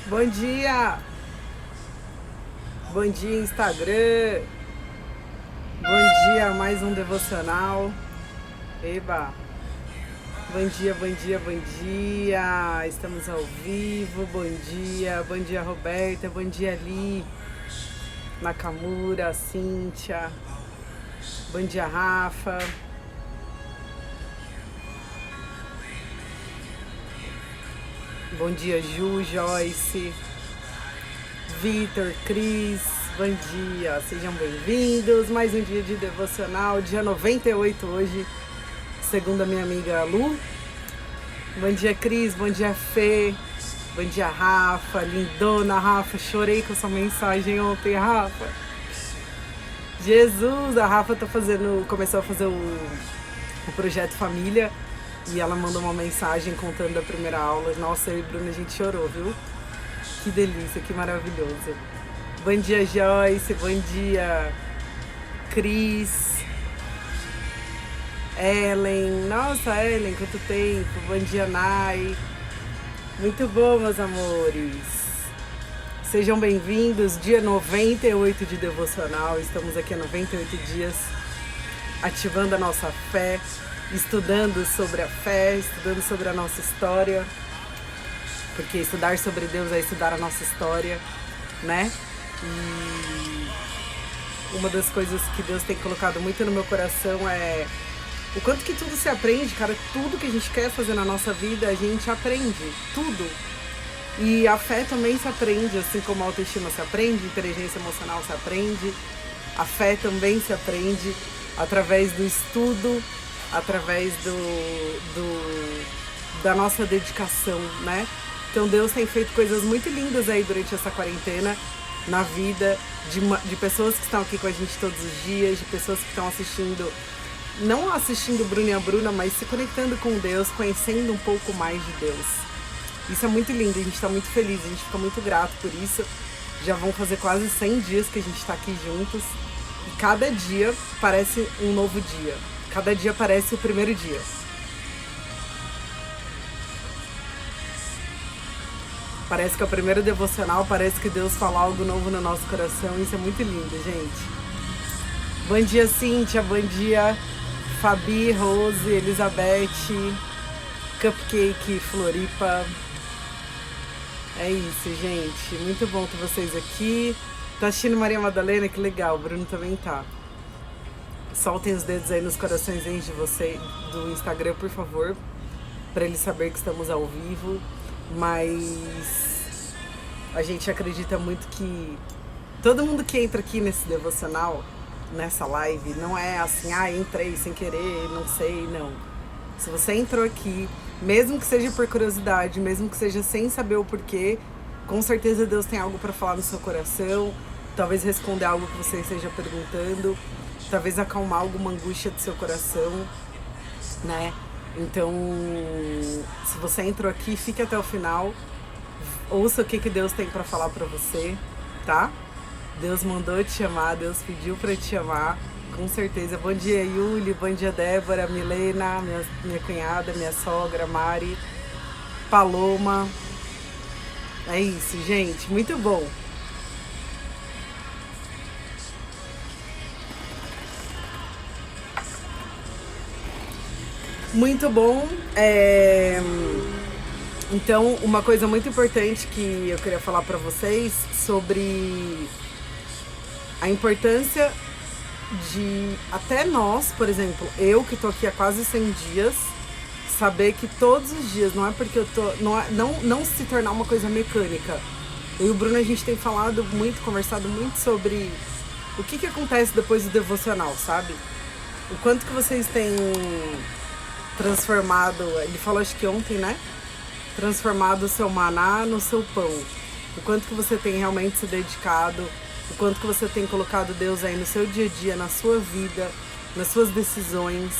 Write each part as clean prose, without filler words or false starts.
Bom dia! Bom dia, Instagram! Bom dia, mais um devocional. Eba! Bom dia, bom dia, bom dia! Estamos ao vivo, bom dia, Roberta, bom dia, Ali, Nakamura, Cíntia, bom dia, Rafa. Bom dia, Ju, Joyce, Vitor, Cris, bom dia, sejam bem-vindos. Mais um dia de devocional, dia 98 hoje, segundo a minha amiga Lu. Bom dia, Cris, bom dia, Fê, bom dia, Rafa, lindona, Rafa. Chorei com essa mensagem ontem, Rafa. Jesus, a Rafa começou a fazer o projeto Família. E ela mandou uma mensagem contando da primeira aula. Nossa, eu e Bruna, a gente chorou, viu? Que delícia, que maravilhoso. Bom dia, Joyce. Bom dia, Cris. Ellen. Nossa, Ellen, quanto tempo. Bom dia, Nai. Muito bom, meus amores. Sejam bem-vindos. Dia 98 de devocional. Estamos aqui há 98 dias ativando a nossa fé, estudando sobre a fé, estudando sobre a nossa história, porque estudar sobre Deus é estudar a nossa história, né? E uma das coisas que Deus tem colocado muito no meu coração é o quanto que tudo se aprende, cara. Tudo que a gente quer fazer na nossa vida, a gente aprende, tudo. E a fé também se aprende, assim como a autoestima se aprende, inteligência emocional se aprende, a fé também se aprende através do estudo, através da nossa dedicação, né? Então Deus tem feito coisas muito lindas aí durante essa quarentena, na vida de pessoas que estão aqui com a gente todos os dias, de pessoas que estão assistindo, não assistindo o Bruno e a Bruna, mas se conectando com Deus, conhecendo um pouco mais de Deus. Isso é muito lindo, a gente está muito feliz, a gente fica muito grato por isso. Já vão fazer quase 100 dias que a gente está aqui juntos e cada dia parece um novo dia. Cada dia parece o primeiro dia. Parece que é o primeiro devocional, parece que Deus fala algo novo no nosso coração. Isso é muito lindo, gente. Bom dia, Cíntia. Bom dia, Fabi, Rose, Elizabeth, Cupcake, Floripa. É isso, gente. Muito bom ter vocês aqui. Tá assistindo Maria Madalena? Que legal. O Bruno também tá. Soltem os dedos aí nos coraçõezinhos de você do Instagram, por favor, para ele saber que estamos ao vivo. Mas a gente acredita muito que todo mundo que entra aqui nesse devocional, nessa live, não é assim, entrei sem querer, não sei, não. Se você entrou aqui, mesmo que seja por curiosidade, mesmo que seja sem saber o porquê, com certeza Deus tem algo para falar no seu coração, talvez responder algo que você esteja perguntando, talvez acalmar alguma angústia do seu coração, né? Então, se você entrou aqui, fique até o final, ouça o que Deus tem para falar para você, tá? Deus mandou te chamar, Deus pediu para te chamar, com certeza. Bom dia, Yuli, bom dia, Débora, Milena, minha cunhada, minha sogra, Mari, Paloma. É isso, gente, muito bom. Muito bom. Então, uma coisa muito importante que eu queria falar para vocês sobre a importância de até nós, por exemplo, eu que tô aqui há quase 100 dias, saber que todos os dias, não é porque eu tô, não se tornar uma coisa mecânica. Eu e o Bruno, a gente tem falado muito, conversado muito sobre o que acontece depois do devocional, sabe? O quanto que vocês têm transformado, ele falou acho que ontem, né? Transformado o seu maná no seu pão. O quanto que você tem realmente se dedicado, o quanto que você tem colocado Deus aí no seu dia a dia, na sua vida, nas suas decisões.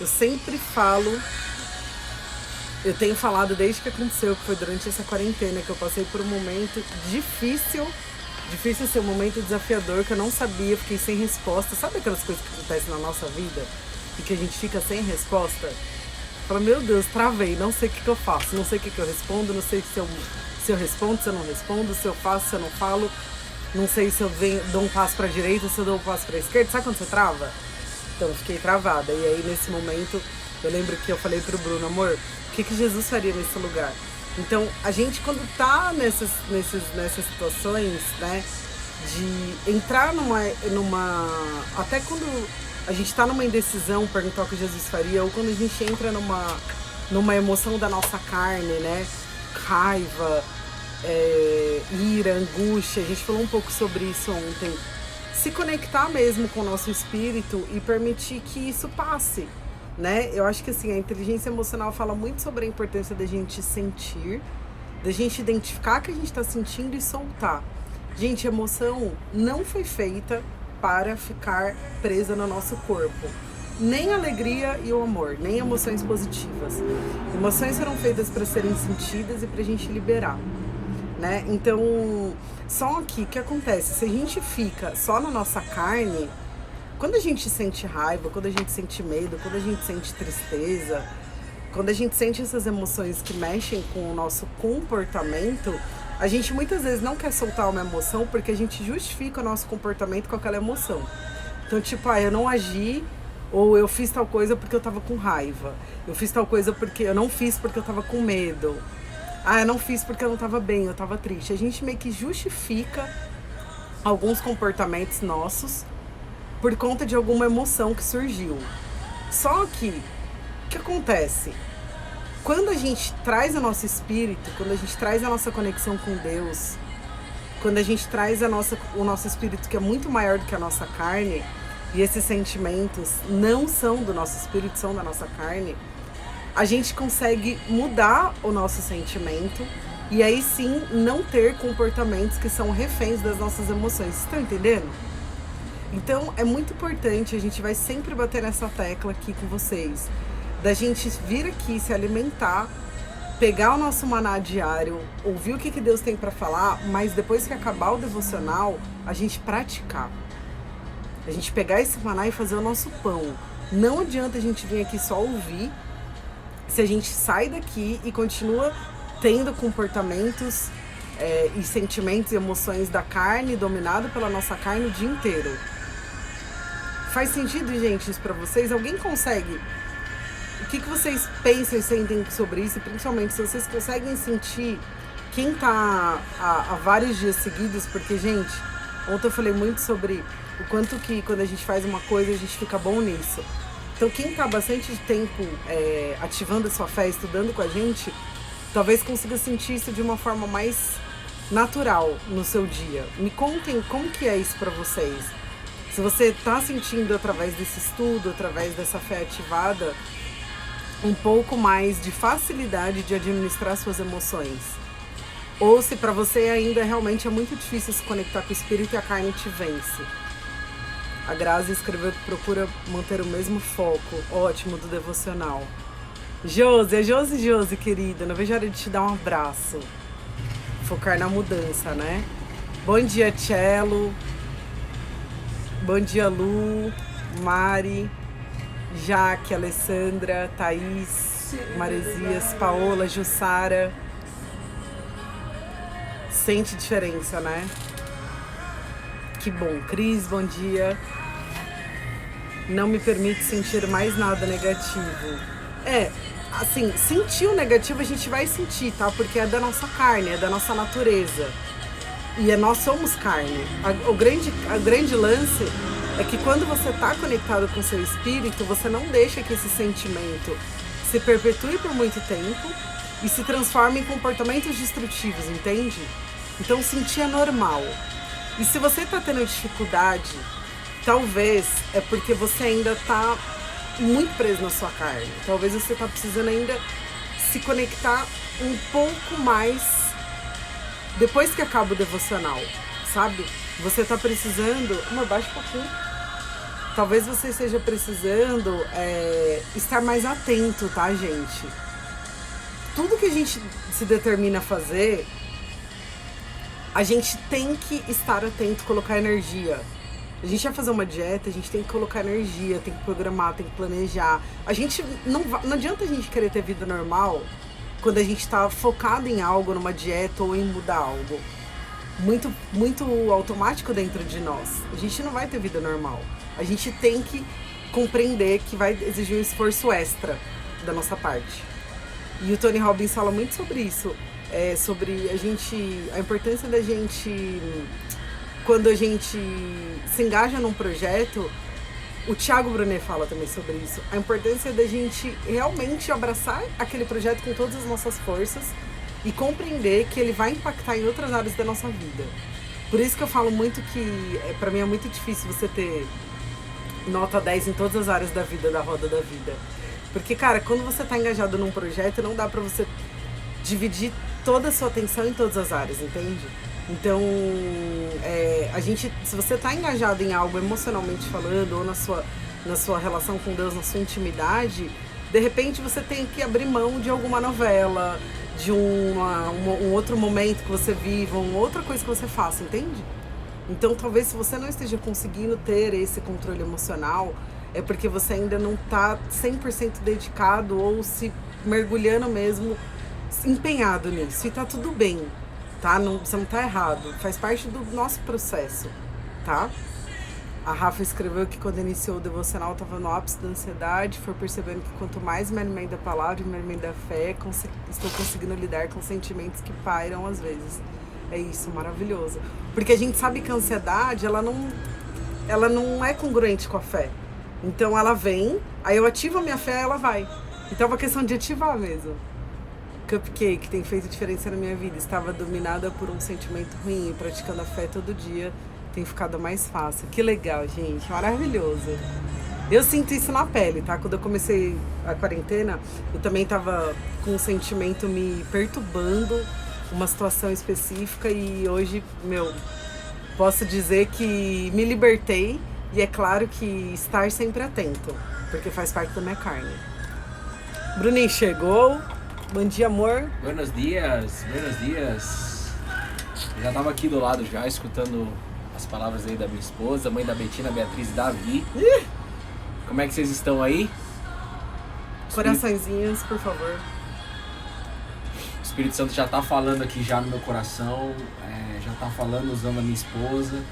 Eu sempre falo, eu tenho falado desde que aconteceu, que foi durante essa quarentena, que eu passei por um momento difícil ser um momento desafiador, que eu não sabia, fiquei sem resposta. Sabe aquelas coisas que acontecem na nossa vida? E que a gente fica sem resposta? fala, meu Deus, travei, não sei o que eu faço, não sei o que eu respondo, não sei se eu respondo, se eu não respondo, se eu faço, se eu não falo, não sei se eu dou um passo pra direita, se eu dou um passo pra esquerda. Sabe quando você trava? Então eu fiquei travada. E aí nesse momento eu lembro que eu falei pro Bruno, amor, o que Jesus faria nesse lugar? Então a gente quando tá nessas situações, né, de entrar numa até quando a gente tá numa indecisão, perguntar o que Jesus faria, ou quando a gente entra numa emoção da nossa carne, né, raiva, ira, angústia, a gente falou um pouco sobre isso ontem. Se conectar mesmo com o nosso espírito e permitir que isso passe, né? Eu acho que assim, a inteligência emocional fala muito sobre a importância da gente sentir, da gente identificar o que a gente está sentindo e soltar. Gente, emoção não foi feita para ficar presa no nosso corpo. Nem a alegria e o amor, nem emoções positivas. Emoções foram feitas para serem sentidas e para a gente liberar, né? Então, só que o que acontece? Se a gente fica só na nossa carne, quando a gente sente raiva, quando a gente sente medo, quando a gente sente tristeza, quando a gente sente essas emoções que mexem com o nosso comportamento, a gente muitas vezes não quer soltar uma emoção porque a gente justifica o nosso comportamento com aquela emoção. Então, tipo, eu não agi, ou eu fiz tal coisa porque eu tava com raiva. Eu fiz tal coisa porque eu não fiz porque eu tava com medo. Eu não fiz porque eu não tava bem, eu tava triste. A gente meio que justifica alguns comportamentos nossos por conta de alguma emoção que surgiu. Só que, o que acontece? Quando a gente traz o nosso espírito, quando a gente traz a nossa conexão com Deus, quando a gente traz o nosso espírito que é muito maior do que a nossa carne, e esses sentimentos não são do nosso espírito, são da nossa carne, a gente consegue mudar o nosso sentimento e aí sim não ter comportamentos que são reféns das nossas emoções. Vocês estão entendendo? Então é muito importante, a gente vai sempre bater nessa tecla aqui com vocês, da gente vir aqui se alimentar, pegar o nosso maná diário, ouvir o que Deus tem para falar, mas depois que acabar o devocional, a gente praticar. A gente pegar esse maná e fazer o nosso pão. Não adianta a gente vir aqui só ouvir, se a gente sai daqui e continua tendo comportamentos e sentimentos e emoções da carne, dominado pela nossa carne o dia inteiro. Faz sentido, gente, isso pra vocês? Alguém consegue? O que vocês pensam e sentem sobre isso? E principalmente se vocês conseguem sentir quem tá há vários dias seguidos, porque, gente, ontem eu falei muito sobre o quanto que quando a gente faz uma coisa a gente fica bom nisso. Então quem tá bastante tempo ativando a sua fé, estudando com a gente, talvez consiga sentir isso de uma forma mais natural no seu dia. Me contem como que é isso pra vocês. Se você tá sentindo através desse estudo, através dessa fé ativada, um pouco mais de facilidade de administrar suas emoções. Ou se pra você ainda realmente é muito difícil se conectar com o espírito e a carne te vence. A Grazi escreveu que procura manter o mesmo foco, ótimo, do devocional. Josi, querida, não vejo a hora de te dar um abraço. Focar na mudança, né? Bom dia, Cello. Bom dia, Lu, Mari, Jaque, Alessandra, Thaís, Maresias, Paola, Jussara. Sente diferença, né? Que bom. Cris, bom dia. Não me permite sentir mais nada negativo. Assim, sentir o negativo a gente vai sentir, tá? Porque é da nossa carne, é da nossa natureza. E nós somos carne. O grande lance é que quando você tá conectado com o seu espírito, você não deixa que esse sentimento se perpetue por muito tempo e se transforme em comportamentos destrutivos, entende? Então sentir é normal. E se você tá tendo dificuldade, talvez é porque você ainda tá muito preso na sua carne. Talvez você tá precisando ainda se conectar um pouco mais depois que acaba o devocional, sabe? Você tá precisando... baixa um pouquinho. Talvez você esteja precisando estar mais atento, tá, gente? Tudo que a gente se determina a fazer, a gente tem que estar atento, colocar energia. A gente vai fazer uma dieta, a gente tem que colocar energia, tem que programar, tem que planejar. A gente não adianta a gente querer ter vida normal quando a gente tá focado em algo, numa dieta ou em mudar algo. Muito automático dentro de nós. A gente não vai ter vida normal. A gente tem que compreender que vai exigir um esforço extra da nossa parte. E o Tony Robbins fala muito sobre isso. Sobre a importância da gente, quando a gente se engaja num projeto, o Thiago Brunet fala também sobre isso, a importância da gente realmente abraçar aquele projeto com todas as nossas forças e compreender que ele vai impactar em outras áreas da nossa vida. Por isso que eu falo muito que, pra mim é muito difícil você ter nota 10 em todas as áreas da vida, da roda da vida. Porque, cara, quando você tá engajado num projeto, não dá pra você dividir toda a sua atenção em todas as áreas, entende? Então, se você tá engajado em algo emocionalmente falando, ou na sua relação com Deus, na sua intimidade, de repente você tem que abrir mão de alguma novela, de um outro momento que você viva, uma outra coisa que você faça, entende? Então, talvez se você não esteja conseguindo ter esse controle emocional, é porque você ainda não tá 100% dedicado ou se mergulhando mesmo, empenhado nisso. E tá tudo bem, tá? Você não tá errado. Faz parte do nosso processo, tá? A Rafa escreveu que quando iniciou o devocional estava no ápice da ansiedade, foi percebendo que quanto mais me alimento da palavra e me alimento da fé, estou conseguindo lidar com sentimentos que pairam às vezes. É isso, maravilhoso. Porque a gente sabe que a ansiedade, ela não é congruente com a fé. Então ela vem, aí eu ativo a minha fé, ela vai. Então é uma questão de ativar mesmo. Cupcake tem feito diferença na minha vida. Estava dominada por um sentimento ruim e praticando a fé todo dia tem ficado mais fácil. Que legal, gente. Maravilhoso. Eu sinto isso na pele, tá? Quando eu comecei a quarentena, eu também tava com um sentimento me perturbando, uma situação específica, e hoje, posso dizer que me libertei, e é claro que estar sempre atento, porque faz parte da minha carne. Bruninho chegou. Bom dia, amor. Buenos dias, buenos dias. Eu já tava aqui do lado já, escutando as palavras aí da minha esposa, mãe da Betina, Beatriz e Davi. Como é que vocês estão aí? Coraçõezinhos, por favor. O Espírito Santo já tá falando aqui já no meu coração, já tá falando usando a minha esposa,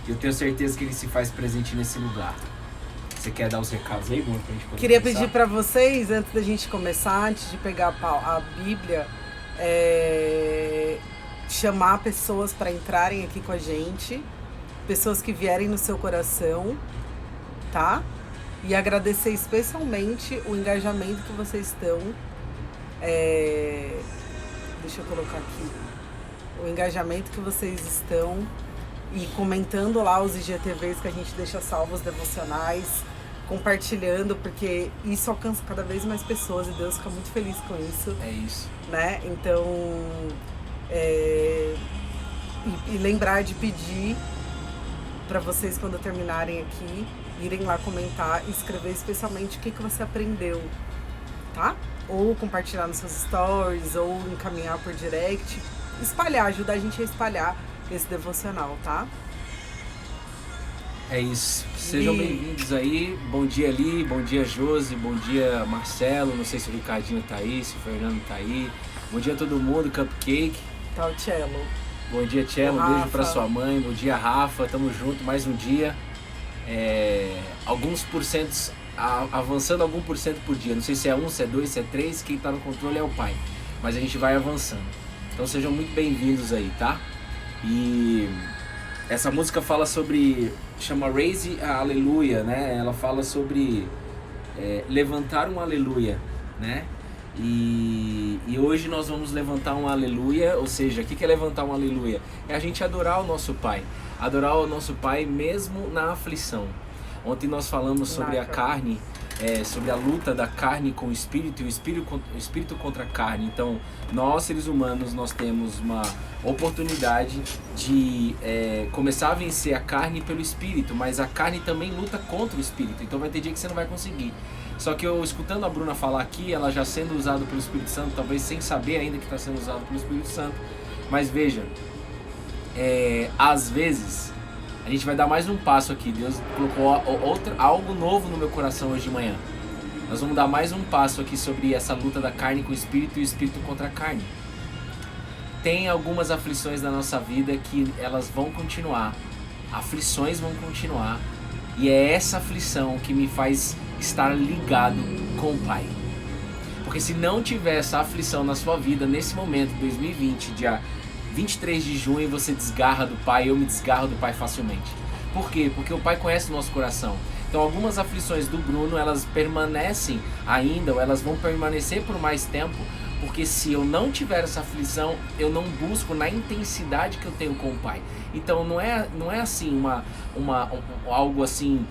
e eu tenho certeza que ele se faz presente nesse lugar. Você quer dar os recados aí, Bruno, pra gente poder Queria começar? pedir pra vocês, antes da gente começar, antes de pegar a Bíblia, chamar pessoas para entrarem aqui com a gente, pessoas que vierem no seu coração, tá? E agradecer especialmente o engajamento que vocês estão. Deixa eu colocar aqui. O engajamento que vocês estão e comentando lá os IGTVs que a gente deixa salvos devocionais, compartilhando, porque isso alcança cada vez mais pessoas e Deus fica muito feliz com isso. É isso. Né? Então, e lembrar de pedir para vocês, quando terminarem aqui, irem lá comentar e escrever especialmente o que você aprendeu, tá? Ou compartilhar nos seus stories, ou encaminhar por direct, espalhar, ajudar a gente a espalhar esse devocional, tá? É isso. Sejam bem-vindos aí. Bom dia, Li. Bom dia, Josi. Bom dia, Marcelo. Não sei se o Ricardinho tá aí, se o Fernando tá aí. Bom dia a todo mundo. Cupcake. Tá o Cello. Bom dia, Cello. Um beijo pra sua mãe. Bom dia, Rafa. Tamo junto. Mais um dia. Alguns porcentos, avançando algum por cento por dia. Não sei se é 1, se é 2, se é 3. Quem tá no controle é o pai. Mas a gente vai avançando. Então sejam muito bem-vindos aí, tá? E essa música fala sobre... chama Raise a Aleluia, né? Ela fala sobre levantar um aleluia, né? E hoje nós vamos levantar um aleluia, ou seja, o que é levantar um aleluia? É a gente adorar o nosso Pai. Adorar o nosso Pai mesmo na aflição. Ontem nós falamos sobre a carne, sobre a luta da carne com o espírito e o espírito contra a carne. Então, nós seres humanos, nós temos uma oportunidade de começar a vencer a carne pelo espírito, mas a carne também luta contra o espírito, então vai ter dia que você não vai conseguir. Só que eu, escutando a Bruna falar aqui, ela já sendo usada pelo Espírito Santo, talvez sem saber ainda que está sendo usada pelo Espírito Santo, mas veja, às vezes A gente vai dar mais um passo aqui. Deus colocou algo novo no meu coração hoje de manhã. Nós vamos dar mais um passo aqui sobre essa luta da carne com o espírito e o espírito contra a carne. Tem algumas aflições na nossa vida que elas vão continuar. Aflições vão continuar. E é essa aflição que me faz estar ligado com o Pai. Porque se não tiver essa aflição na sua vida, nesse momento, 2020, dia 23 de junho, você desgarra do Pai, eu me desgarro do Pai facilmente. Por quê? Porque o Pai conhece o nosso coração. Então algumas aflições do Bruno, elas permanecem ainda, ou elas vão permanecer por mais tempo, porque se eu não tiver essa aflição, eu não busco na intensidade que eu tenho com o Pai. Então não é assim algo assim,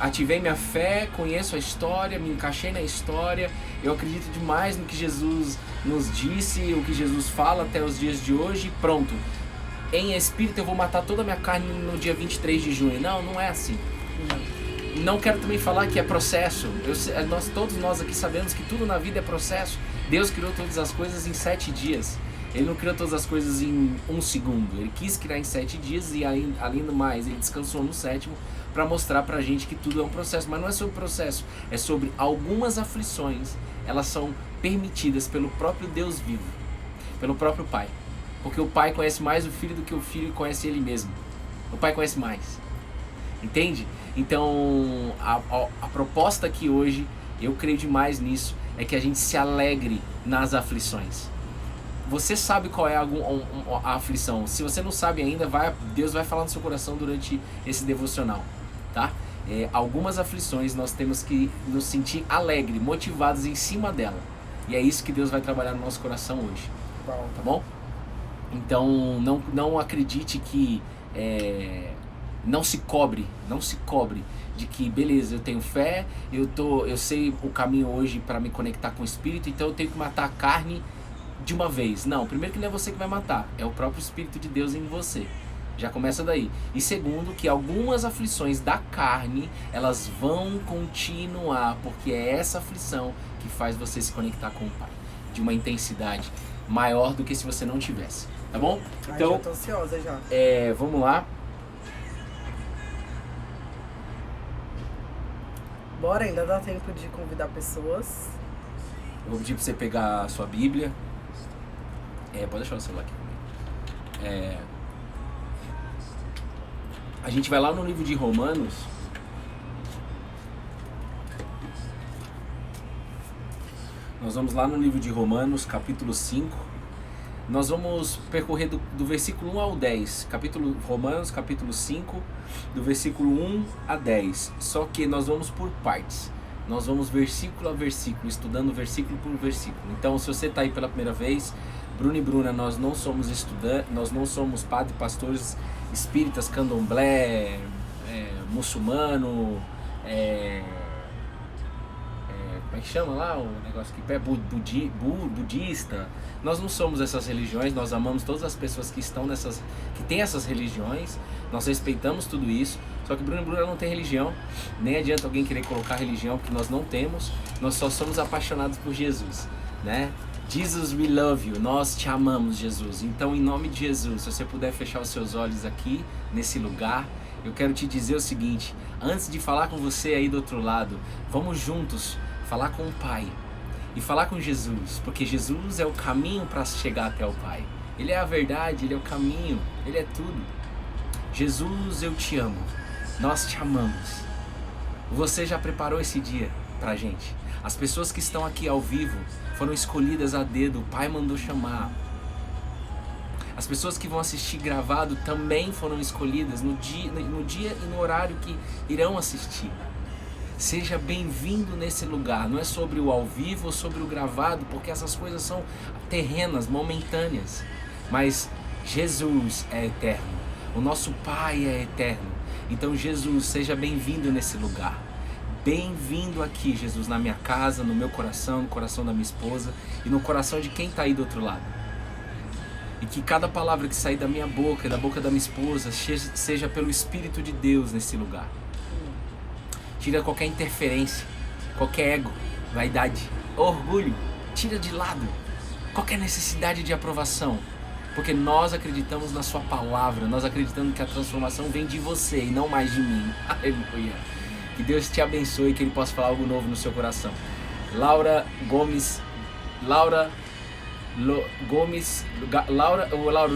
ativei minha fé, conheço a história, me encaixei na história, eu acredito demais no que Jesus nos disse, o que Jesus fala até os dias de hoje, pronto. Em espírito eu vou matar toda a minha carne no dia 23 de junho. Não é assim. Não quero também falar que é processo. Todos nós aqui sabemos que tudo na vida é processo. Deus criou todas as coisas em 7 dias. Ele não criou todas as coisas em 1 segundo. Ele quis criar em 7 dias e além do mais, ele descansou no 7º para mostrar pra gente que tudo é um processo. Mas não é sobre processo, é sobre algumas aflições. Elas são permitidas pelo próprio Deus vivo, pelo próprio Pai. Porque o Pai conhece mais o Filho do que o Filho conhece ele mesmo. O Pai conhece mais. Entende? Então, a proposta aqui hoje, eu creio demais nisso, é que a gente se alegre nas aflições. Você sabe qual é a aflição. Se você não sabe ainda, Deus vai falar no seu coração durante esse devocional, tá? Algumas aflições nós temos que nos sentir alegres, motivados em cima dela. E é isso que Deus vai trabalhar no nosso coração hoje. Tá bom? Então, não acredite que... Não se cobre de que, beleza, eu tenho fé, eu sei o caminho hoje para me conectar com o Espírito, então eu tenho que matar a carne de uma vez. Não, primeiro que não é você que vai matar, é o próprio Espírito de Deus em você. Já começa daí. E segundo, que algumas aflições da carne, elas vão continuar, porque é essa aflição que faz você se conectar com o Pai, de uma intensidade maior do que se você não tivesse, tá bom? Então, já tô ansiosa já. Vamos lá. Bora, ainda dá tempo de convidar pessoas. Eu vou pedir pra você pegar a sua Bíblia. Pode deixar o celular aqui comigo. A gente vai lá no livro de Romanos. Nós vamos lá no livro de Romanos, capítulo 5. Nós vamos percorrer do versículo 1 ao 10. Romanos, capítulo 5, do versículo 1 a 10. Só que nós vamos por partes. Nós vamos versículo a versículo, estudando versículo por versículo. Então, se você está aí pela primeira vez, Bruno e Bruna, nós não somos estudantes, nós não somos padres, pastores, espíritas, candomblé, muçulmano, como é que chama lá o negócio aqui? Budista. Nós não somos essas religiões, nós amamos todas as pessoas que têm essas religiões, nós respeitamos tudo isso, só que Bruno e Bruna não tem religião, nem adianta alguém querer colocar religião, porque nós não temos, nós só somos apaixonados por Jesus, né? Jesus, we love you, nós te amamos, Jesus. Então, em nome de Jesus, se você puder fechar os seus olhos aqui, nesse lugar, eu quero te dizer o seguinte, antes de falar com você aí do outro lado, vamos juntos falar com o Pai e falar com Jesus, porque Jesus é o caminho para chegar até o Pai. Ele é a verdade, Ele é o caminho, Ele é tudo. Jesus, eu te amo, nós te amamos. Você já preparou esse dia pra gente? As pessoas que estão aqui ao vivo foram escolhidas a dedo, o Pai mandou chamar. As pessoas que vão assistir gravado também foram escolhidas no dia e no horário que irão assistir. Seja bem-vindo nesse lugar. Não é sobre o ao vivo ou sobre o gravado, porque essas coisas são terrenas, momentâneas. Mas Jesus é eterno. O nosso Pai é eterno. Então, Jesus, seja bem-vindo nesse lugar. Bem-vindo aqui, Jesus, na minha casa, no meu coração, no coração da minha esposa e no coração de quem está aí do outro lado. E que cada palavra que sair da minha boca e da boca da minha esposa seja pelo Espírito de Deus nesse lugar. Tira qualquer interferência, qualquer ego, vaidade, orgulho. Tira de lado qualquer necessidade de aprovação. Porque nós acreditamos na sua palavra, nós acreditamos que a transformação vem de você e não mais de mim. Aleluia. Que Deus te abençoe e que Ele possa falar algo novo no seu coração. Laura,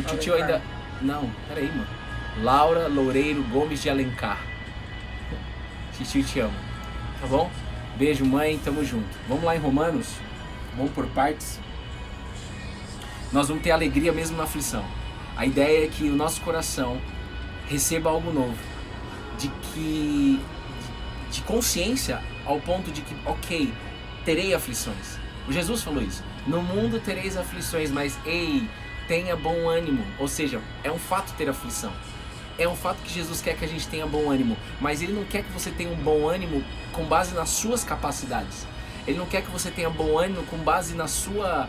o tio ainda... Não, peraí, mano. Laura Loureiro Gomes de Alencar. Tio, te amo. Tá bom? Beijo, mãe, tamo junto. Vamos lá em Romanos? Vamos por partes. Nós vamos ter alegria mesmo na aflição. A ideia é que o nosso coração receba algo novo. De consciência ao ponto de que, ok, terei aflições. O Jesus falou isso. No mundo tereis aflições, mas ei, tenha bom ânimo. Ou seja, é um fato ter aflição. É um fato que Jesus quer que a gente tenha bom ânimo. Mas Ele não quer que você tenha um bom ânimo com base nas suas capacidades. Ele não quer que você tenha bom ânimo com base na sua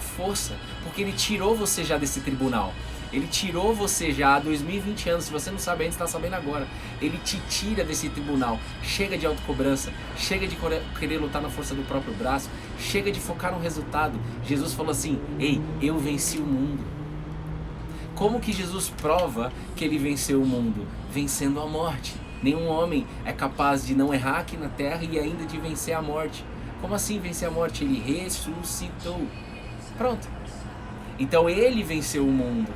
força. Porque Ele tirou você já desse tribunal. Ele tirou você já há 2020 anos. Se você não sabe ainda, está sabendo agora. Ele te tira desse tribunal. Chega de autocobrança. Chega de querer lutar na força do próprio braço. Chega de focar no resultado. Jesus falou assim: ei, eu venci o mundo. Como que Jesus prova que Ele venceu o mundo? Vencendo a morte. Nenhum homem é capaz de não errar aqui na terra e ainda de vencer a morte. Como assim vencer a morte? Ele ressuscitou. Pronto. Então Ele venceu o mundo.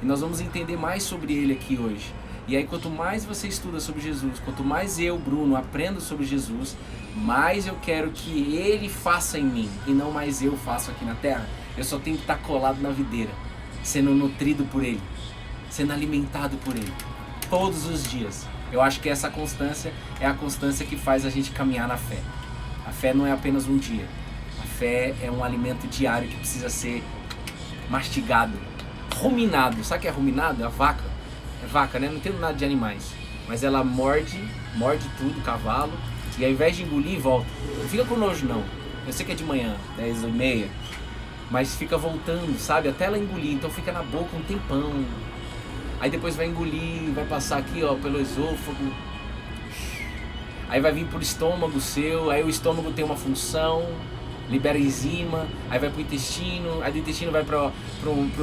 E nós vamos entender mais sobre Ele aqui hoje. E aí quanto mais você estuda sobre Jesus, quanto mais eu, Bruno, aprendo sobre Jesus, mais eu quero que Ele faça em mim e não mais eu faço aqui na terra. Eu só tenho que estar colado na videira, sendo nutrido por Ele, sendo alimentado por Ele, todos os dias. Eu acho que essa constância é a constância que faz a gente caminhar na fé. A fé não é apenas um dia. A fé é um alimento diário que precisa ser mastigado, ruminado. Sabe o que é ruminado? É a vaca. É vaca, né? Não tem nada de animais. Mas ela morde tudo, cavalo, e ao invés de engolir, volta. Não fica com nojo, não. Eu sei que é de manhã, 10h30, mas fica voltando, sabe? Até ela engolir. Então fica na boca um tempão. Aí depois vai engolir, vai passar aqui, ó, pelo esôfago. Aí vai vir pro estômago seu, aí o estômago tem uma função, libera enzima, aí vai pro intestino, aí do intestino vai pro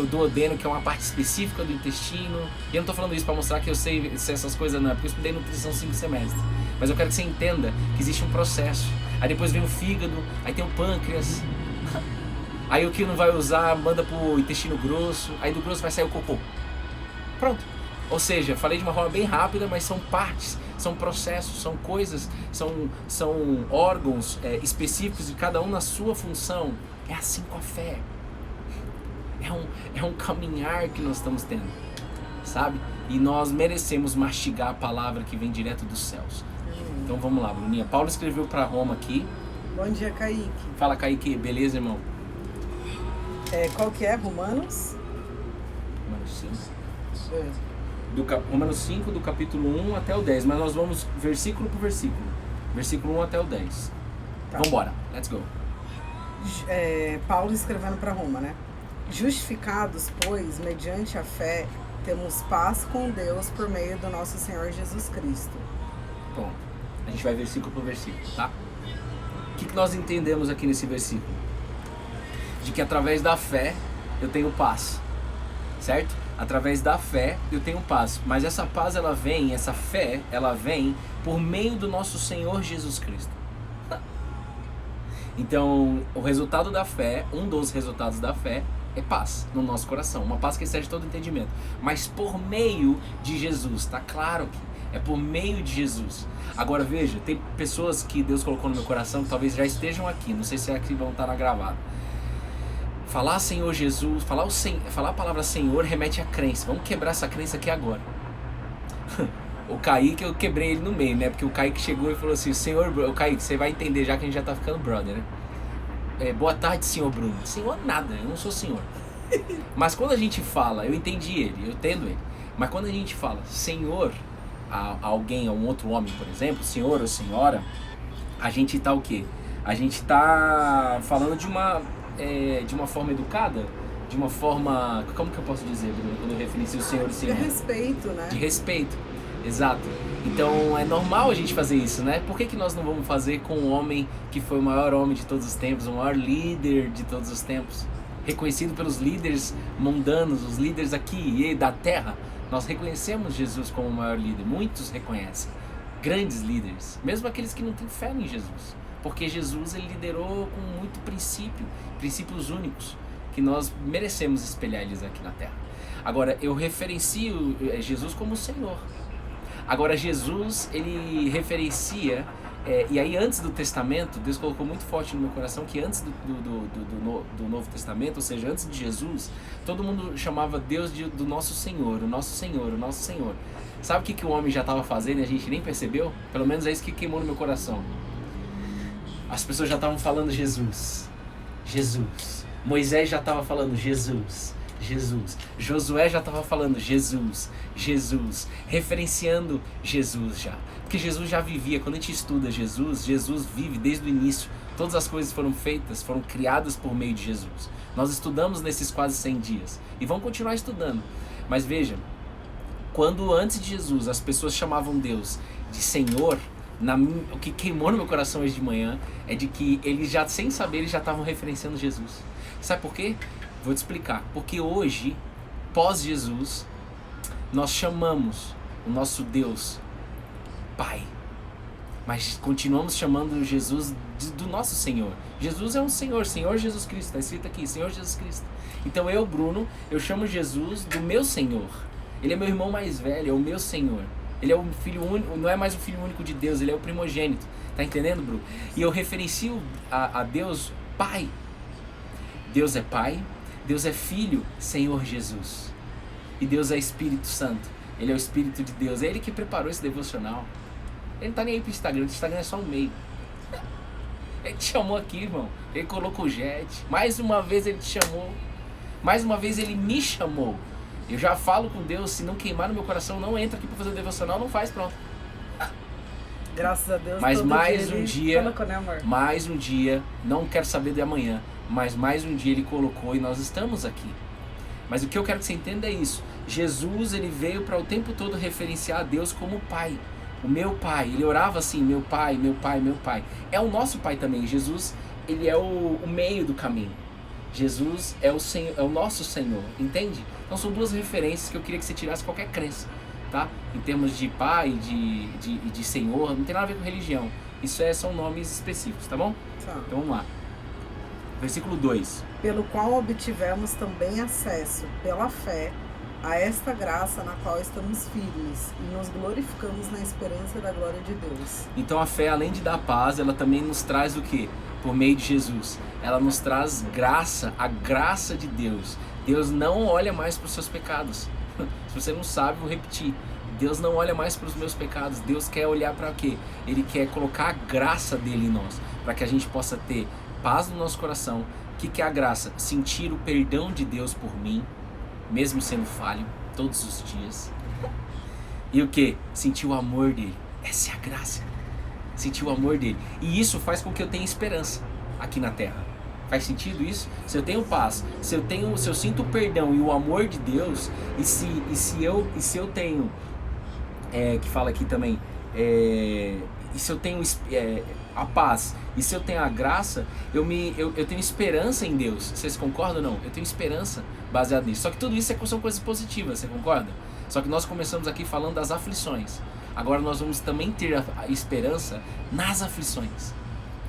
duodeno, que é uma parte específica do intestino. E eu não tô falando isso pra mostrar que eu sei essas coisas, não, é porque eu estudei nutrição 5 semestres. Mas eu quero que você entenda que existe um processo. Aí depois vem o fígado, aí tem o pâncreas. Aí o que não vai usar, manda pro intestino grosso, aí do grosso vai sair o cocô. Pronto. Ou seja, falei de uma forma bem rápida, mas são partes, são processos, são coisas, são órgãos específicos e cada um na sua função. É assim com a fé. É um caminhar que nós estamos tendo, sabe? E nós merecemos mastigar a palavra que vem direto dos céus. Então vamos lá, Bruninha. Paulo escreveu para Roma aqui. Bom dia, Kaique. Fala, Kaique. Beleza, irmão? Qual que é? Romanos? Romanos 5. Romanos 5, do capítulo 1 até o 10. Mas nós vamos versículo por versículo. Versículo 1 até o 10. Tá. Vambora. Let's go. Paulo escrevendo para Roma, né? Justificados, pois, mediante a fé, temos paz com Deus por meio do nosso Senhor Jesus Cristo. Bom, a gente vai versículo por versículo, tá? O que nós entendemos aqui nesse versículo? De que através da fé eu tenho paz, certo? Através da fé eu tenho paz, mas essa paz essa fé, ela vem por meio do nosso Senhor Jesus Cristo. Então, o resultado da fé, um dos resultados da fé é paz no nosso coração, uma paz que excede todo entendimento, mas por meio de Jesus, tá claro que é por meio de Jesus. Agora veja, tem pessoas que Deus colocou no meu coração que talvez já estejam aqui, não sei se é que vão estar na gravada. Falar Senhor Jesus, falar a palavra Senhor remete à crença. Vamos quebrar essa crença aqui agora. O Kaique, eu quebrei ele no meio, né? Porque o Kaique chegou e falou assim: Senhor, o Kaique, você vai entender já que a gente já tá ficando brother, né? Boa tarde, senhor Bruno. Senhor nada, eu não sou senhor. Mas quando a gente fala, eu entendi ele, eu entendo ele. Mas quando a gente fala Senhor a alguém, a um outro homem, por exemplo, senhor ou senhora, a gente tá o quê? A gente tá falando de uma forma educada, de uma forma, como que eu posso dizer, Bruno, quando eu referencio o senhor e senhora? De respeito, né? De respeito, exato. Então é normal a gente fazer isso, né? Por que nós não vamos fazer com um homem que foi o maior homem de todos os tempos, o maior líder de todos os tempos? reconhecido pelos líderes mundanos, os líderes aqui e da terra. Nós reconhecemos Jesus como o maior líder, muitos reconhecem, grandes líderes, mesmo aqueles que não têm fé em Jesus, porque Jesus ele liderou com muito princípios únicos, que nós merecemos espelhar eles aqui na terra. Agora, eu referencio Jesus como o Senhor. Agora, Jesus, ele referencia, e aí antes do Testamento, Deus colocou muito forte no meu coração que antes do Novo Testamento, ou seja, antes de Jesus, todo mundo chamava Deus do nosso Senhor, o nosso Senhor, o nosso Senhor. Sabe o que o homem já estava fazendo e a gente nem percebeu? Pelo menos é isso que queimou no meu coração. As pessoas já estavam falando Jesus, Jesus. Moisés já estava falando Jesus, Jesus. Josué já estava falando Jesus, Jesus. Referenciando Jesus já. Porque Jesus já vivia. Quando a gente estuda Jesus, Jesus vive desde o início. Todas as coisas foram feitas, foram criadas por meio de Jesus. Nós estudamos nesses quase 100 dias. E vamos continuar estudando. Mas veja, quando antes de Jesus as pessoas chamavam Deus de Senhor, o que queimou no meu coração hoje de manhã é de que eles já, sem saber, eles já estavam referenciando Jesus. Sabe por quê? Vou te explicar. Porque hoje, pós-Jesus, nós chamamos o nosso Deus Pai. Mas continuamos chamando Jesus do nosso Senhor. Jesus é um Senhor, Senhor Jesus Cristo. Está escrito aqui, Senhor Jesus Cristo. Então eu, Bruno, eu chamo Jesus do meu Senhor. Ele é meu irmão mais velho, é o meu Senhor. Ele é o filho único, não é mais o filho único de Deus, ele é o primogênito. Tá entendendo, Bruno? E eu referencio a Deus Pai. Deus é Pai, Deus é Filho, Senhor Jesus. E Deus é Espírito Santo. Ele é o Espírito de Deus. É Ele que preparou esse devocional. Ele não tá nem aí pro Instagram. O Instagram é só um meio. Ele te chamou aqui, irmão. Ele colocou o jet. Mais uma vez Ele te chamou. Mais uma vez Ele me chamou. Eu já falo com Deus, se não queimar no meu coração, não entra aqui para fazer o devocional, não faz, pronto. Graças a Deus. Mas mais um dia, colocou, né, amor? mais um dia, não quero saber de amanhã, mas mais um dia Ele colocou e nós estamos aqui. Mas o que eu quero que você entenda é isso. Jesus, Ele veio para o tempo todo referenciar a Deus como Pai. O meu Pai, Ele orava assim, meu Pai, meu Pai, meu Pai. É o nosso Pai também. Jesus, Ele é o meio do caminho. Jesus é o Senhor, é o nosso Senhor, entende? Então são duas referências que eu queria que você tirasse qualquer crença, tá? Em termos de Pai, de Senhor, não tem nada a ver com religião. Isso são nomes específicos, tá bom? Tá. Então vamos lá. Versículo 2. Pelo qual obtivemos também acesso, pela fé, a esta graça na qual estamos firmes e nos glorificamos na esperança da glória de Deus. Então a fé, além de dar paz, ela também nos traz o quê? Por meio de Jesus. Ela nos traz graça, a graça de Deus. Deus não olha mais para os seus pecados. Se você não sabe, vou repetir. Deus não olha mais para os meus pecados. Deus quer olhar para quê? Ele quer colocar a graça dele em nós, para que a gente possa ter paz no nosso coração. O que é a graça? Sentir o perdão de Deus por mim, mesmo sendo falho, todos os dias. E o que? Sentir o amor dele. Essa é a graça. Sentir o amor dele. E isso faz com que eu tenha esperança aqui na terra. Faz sentido isso? Se eu tenho paz, se eu sinto o perdão e o amor de Deus, e se eu tenho, que fala aqui também, e se eu tenho a paz, e se eu tenho a graça, eu tenho esperança em Deus. Vocês concordam ou não? Eu tenho esperança baseada nisso. Só que tudo isso são coisas positivas, você concorda? Só que nós começamos aqui falando das aflições. Agora nós vamos também ter a esperança nas aflições.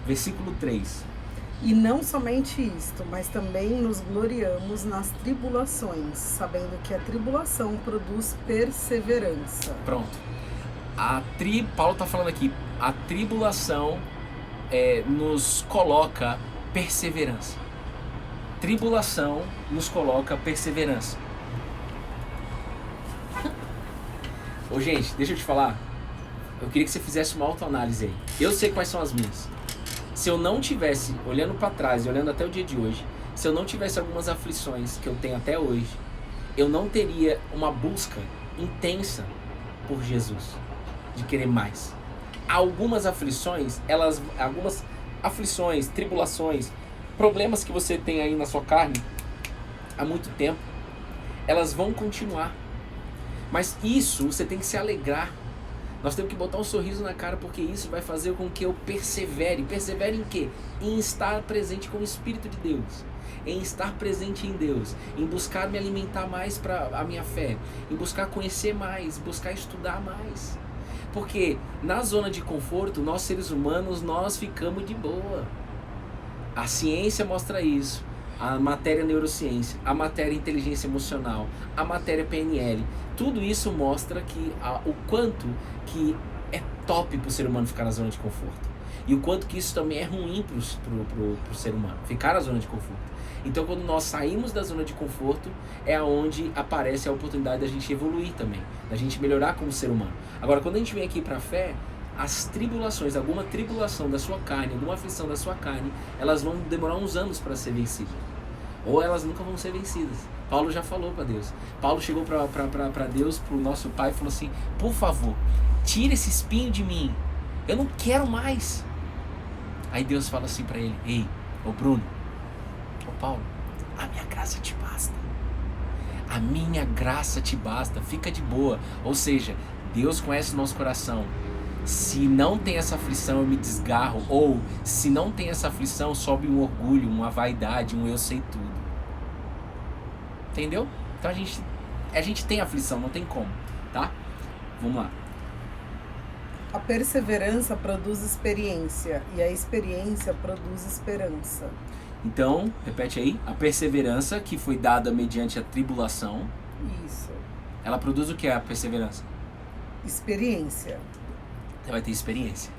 Versículo 3. E não somente isto, mas também nos gloriamos nas tribulações, sabendo que a tribulação produz perseverança. Pronto. Paulo está falando aqui, a tribulação nos coloca perseverança. Tribulação nos coloca perseverança. Ô gente, deixa eu te falar. Eu queria que você fizesse uma autoanálise aí. Eu sei quais são as minhas. Se eu não tivesse, olhando para trás e olhando até o dia de hoje, se eu não tivesse algumas aflições que eu tenho até hoje, eu não teria uma busca intensa por Jesus, de querer mais. Algumas aflições, tribulações, problemas que você tem aí na sua carne há muito tempo, elas vão continuar. Mas isso você tem que se alegrar. Nós temos que botar um sorriso na cara, porque isso vai fazer com que eu persevere. Persevere em quê? Em estar presente com o Espírito de Deus. em estar presente em Deus, em buscar me alimentar mais para a minha fé, em buscar conhecer mais, buscar estudar mais. Porque na zona de conforto, nós seres humanos, nós ficamos de boa. A ciência mostra isso, a matéria neurociência, a matéria inteligência emocional, a matéria PNL, tudo isso mostra que o quanto que é top para o ser humano ficar na zona de conforto. E o quanto que isso também é ruim pro ser humano, ficar na zona de conforto. Então quando nós saímos da zona de conforto, é onde aparece a oportunidade da gente evoluir também, da gente melhorar como ser humano. Agora, quando a gente vem aqui para a fé, as tribulações, alguma tribulação da sua carne, alguma aflição da sua carne, elas vão demorar uns anos para ser vencidas. Ou elas nunca vão ser vencidas. Paulo já falou para Deus. Paulo chegou para Deus, para o nosso Pai, e falou assim: por favor, tira esse espinho de mim. Eu não quero mais. Aí Deus fala assim para ele: ei, ô Bruno, ô Paulo, a minha graça te basta. A minha graça te basta, fica de boa. Ou seja, Deus conhece o nosso coração. Se não tem essa aflição, eu me desgarro. Ou, se não tem essa aflição, sobe um orgulho, uma vaidade, um eu sei tudo. Entendeu? Então a gente tem aflição, não tem como, tá? Vamos lá. A perseverança produz experiência, e a experiência produz esperança. Então, repete aí. A perseverança, que foi dada mediante a tribulação. Isso. Ela produz o que é a perseverança? Experiência. Você vai ter experiência.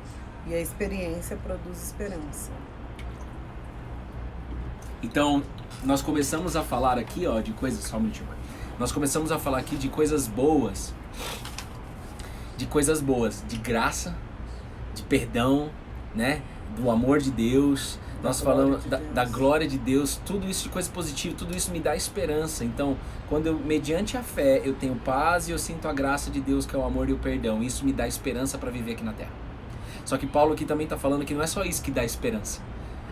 E a experiência produz esperança. Então, nós começamos a falar aqui, ó, de coisas... Só um minutinho. Nós começamos a falar aqui de coisas boas. De coisas boas. De graça, de perdão, né? Do amor de Deus. Nós falamos da glória de Deus. Tudo isso de coisa positiva, tudo isso me dá esperança. Então, quando eu, mediante a fé, eu tenho paz e eu sinto a graça de Deus, que é o amor e o perdão. Isso me dá esperança para viver aqui na terra. Só que Paulo aqui também está falando que não é só isso que dá esperança.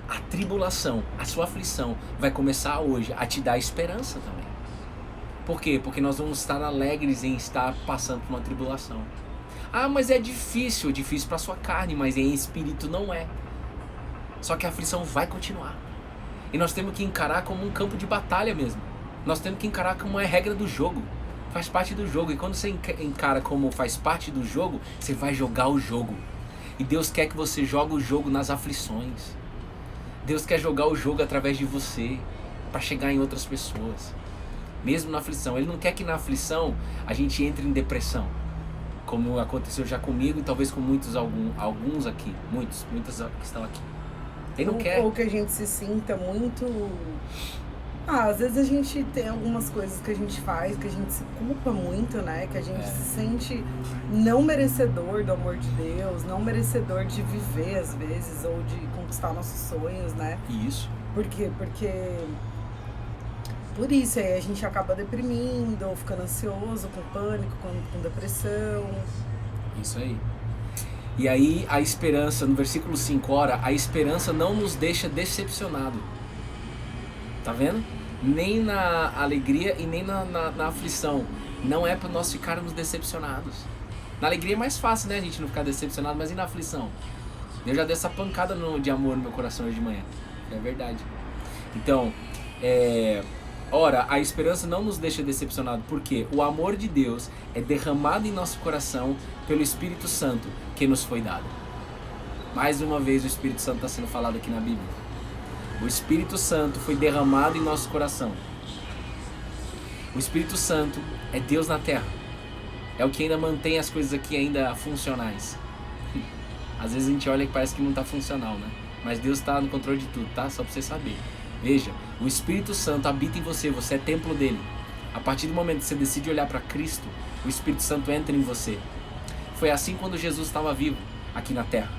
A tribulação, a sua aflição vai começar hoje a te dar esperança também. Por quê? Porque nós vamos estar alegres em estar passando por uma tribulação. Ah, mas é difícil para a sua carne, mas em espírito não é. Só que a aflição vai continuar. E nós temos que encarar como um campo de batalha mesmo. Nós temos que encarar como é regra do jogo. Faz parte do jogo. E quando você encara como faz parte do jogo, você vai jogar o jogo. E Deus quer que você jogue o jogo nas aflições. Deus quer jogar o jogo através de você, para chegar em outras pessoas. Mesmo na aflição. Ele não quer que na aflição a gente entre em depressão. Como aconteceu já comigo e talvez com alguns aqui. Muitos que estão aqui. Ele não quer. Ou que a gente se sinta muito... às vezes a gente tem algumas coisas que a gente faz, que a gente se culpa muito, né? Que a gente se sente não merecedor do amor de Deus, não merecedor de viver, às vezes, ou de conquistar nossos sonhos, né? Isso. Por quê? Porque... por isso, aí a gente acaba deprimindo, ou ficando ansioso, com pânico, com depressão. Isso aí. E aí a esperança, no versículo 5, ora, a esperança não nos deixa decepcionado. Tá vendo? Nem na alegria e nem na aflição. Não é para nós ficarmos decepcionados. Na alegria é mais fácil, né, a gente não ficar decepcionado, mas e na aflição? Eu já dei essa pancada de amor no meu coração hoje de manhã. É verdade. Então, ora, a esperança não nos deixa decepcionado, porque o amor de Deus é derramado em nosso coração pelo Espírito Santo que nos foi dado. Mais uma vez o Espírito Santo está sendo falado aqui na Bíblia. O Espírito Santo foi derramado em nosso coração. O Espírito Santo é Deus na terra. É o que ainda mantém as coisas aqui ainda funcionais. Às vezes a gente olha e parece que não está funcional, né? Mas Deus está no controle de tudo, tá? Só para você saber. Veja, o Espírito Santo habita em você, você é templo dele. A partir do momento que você decide olhar para Cristo, o Espírito Santo entra em você. Foi assim quando Jesus estava vivo aqui na terra.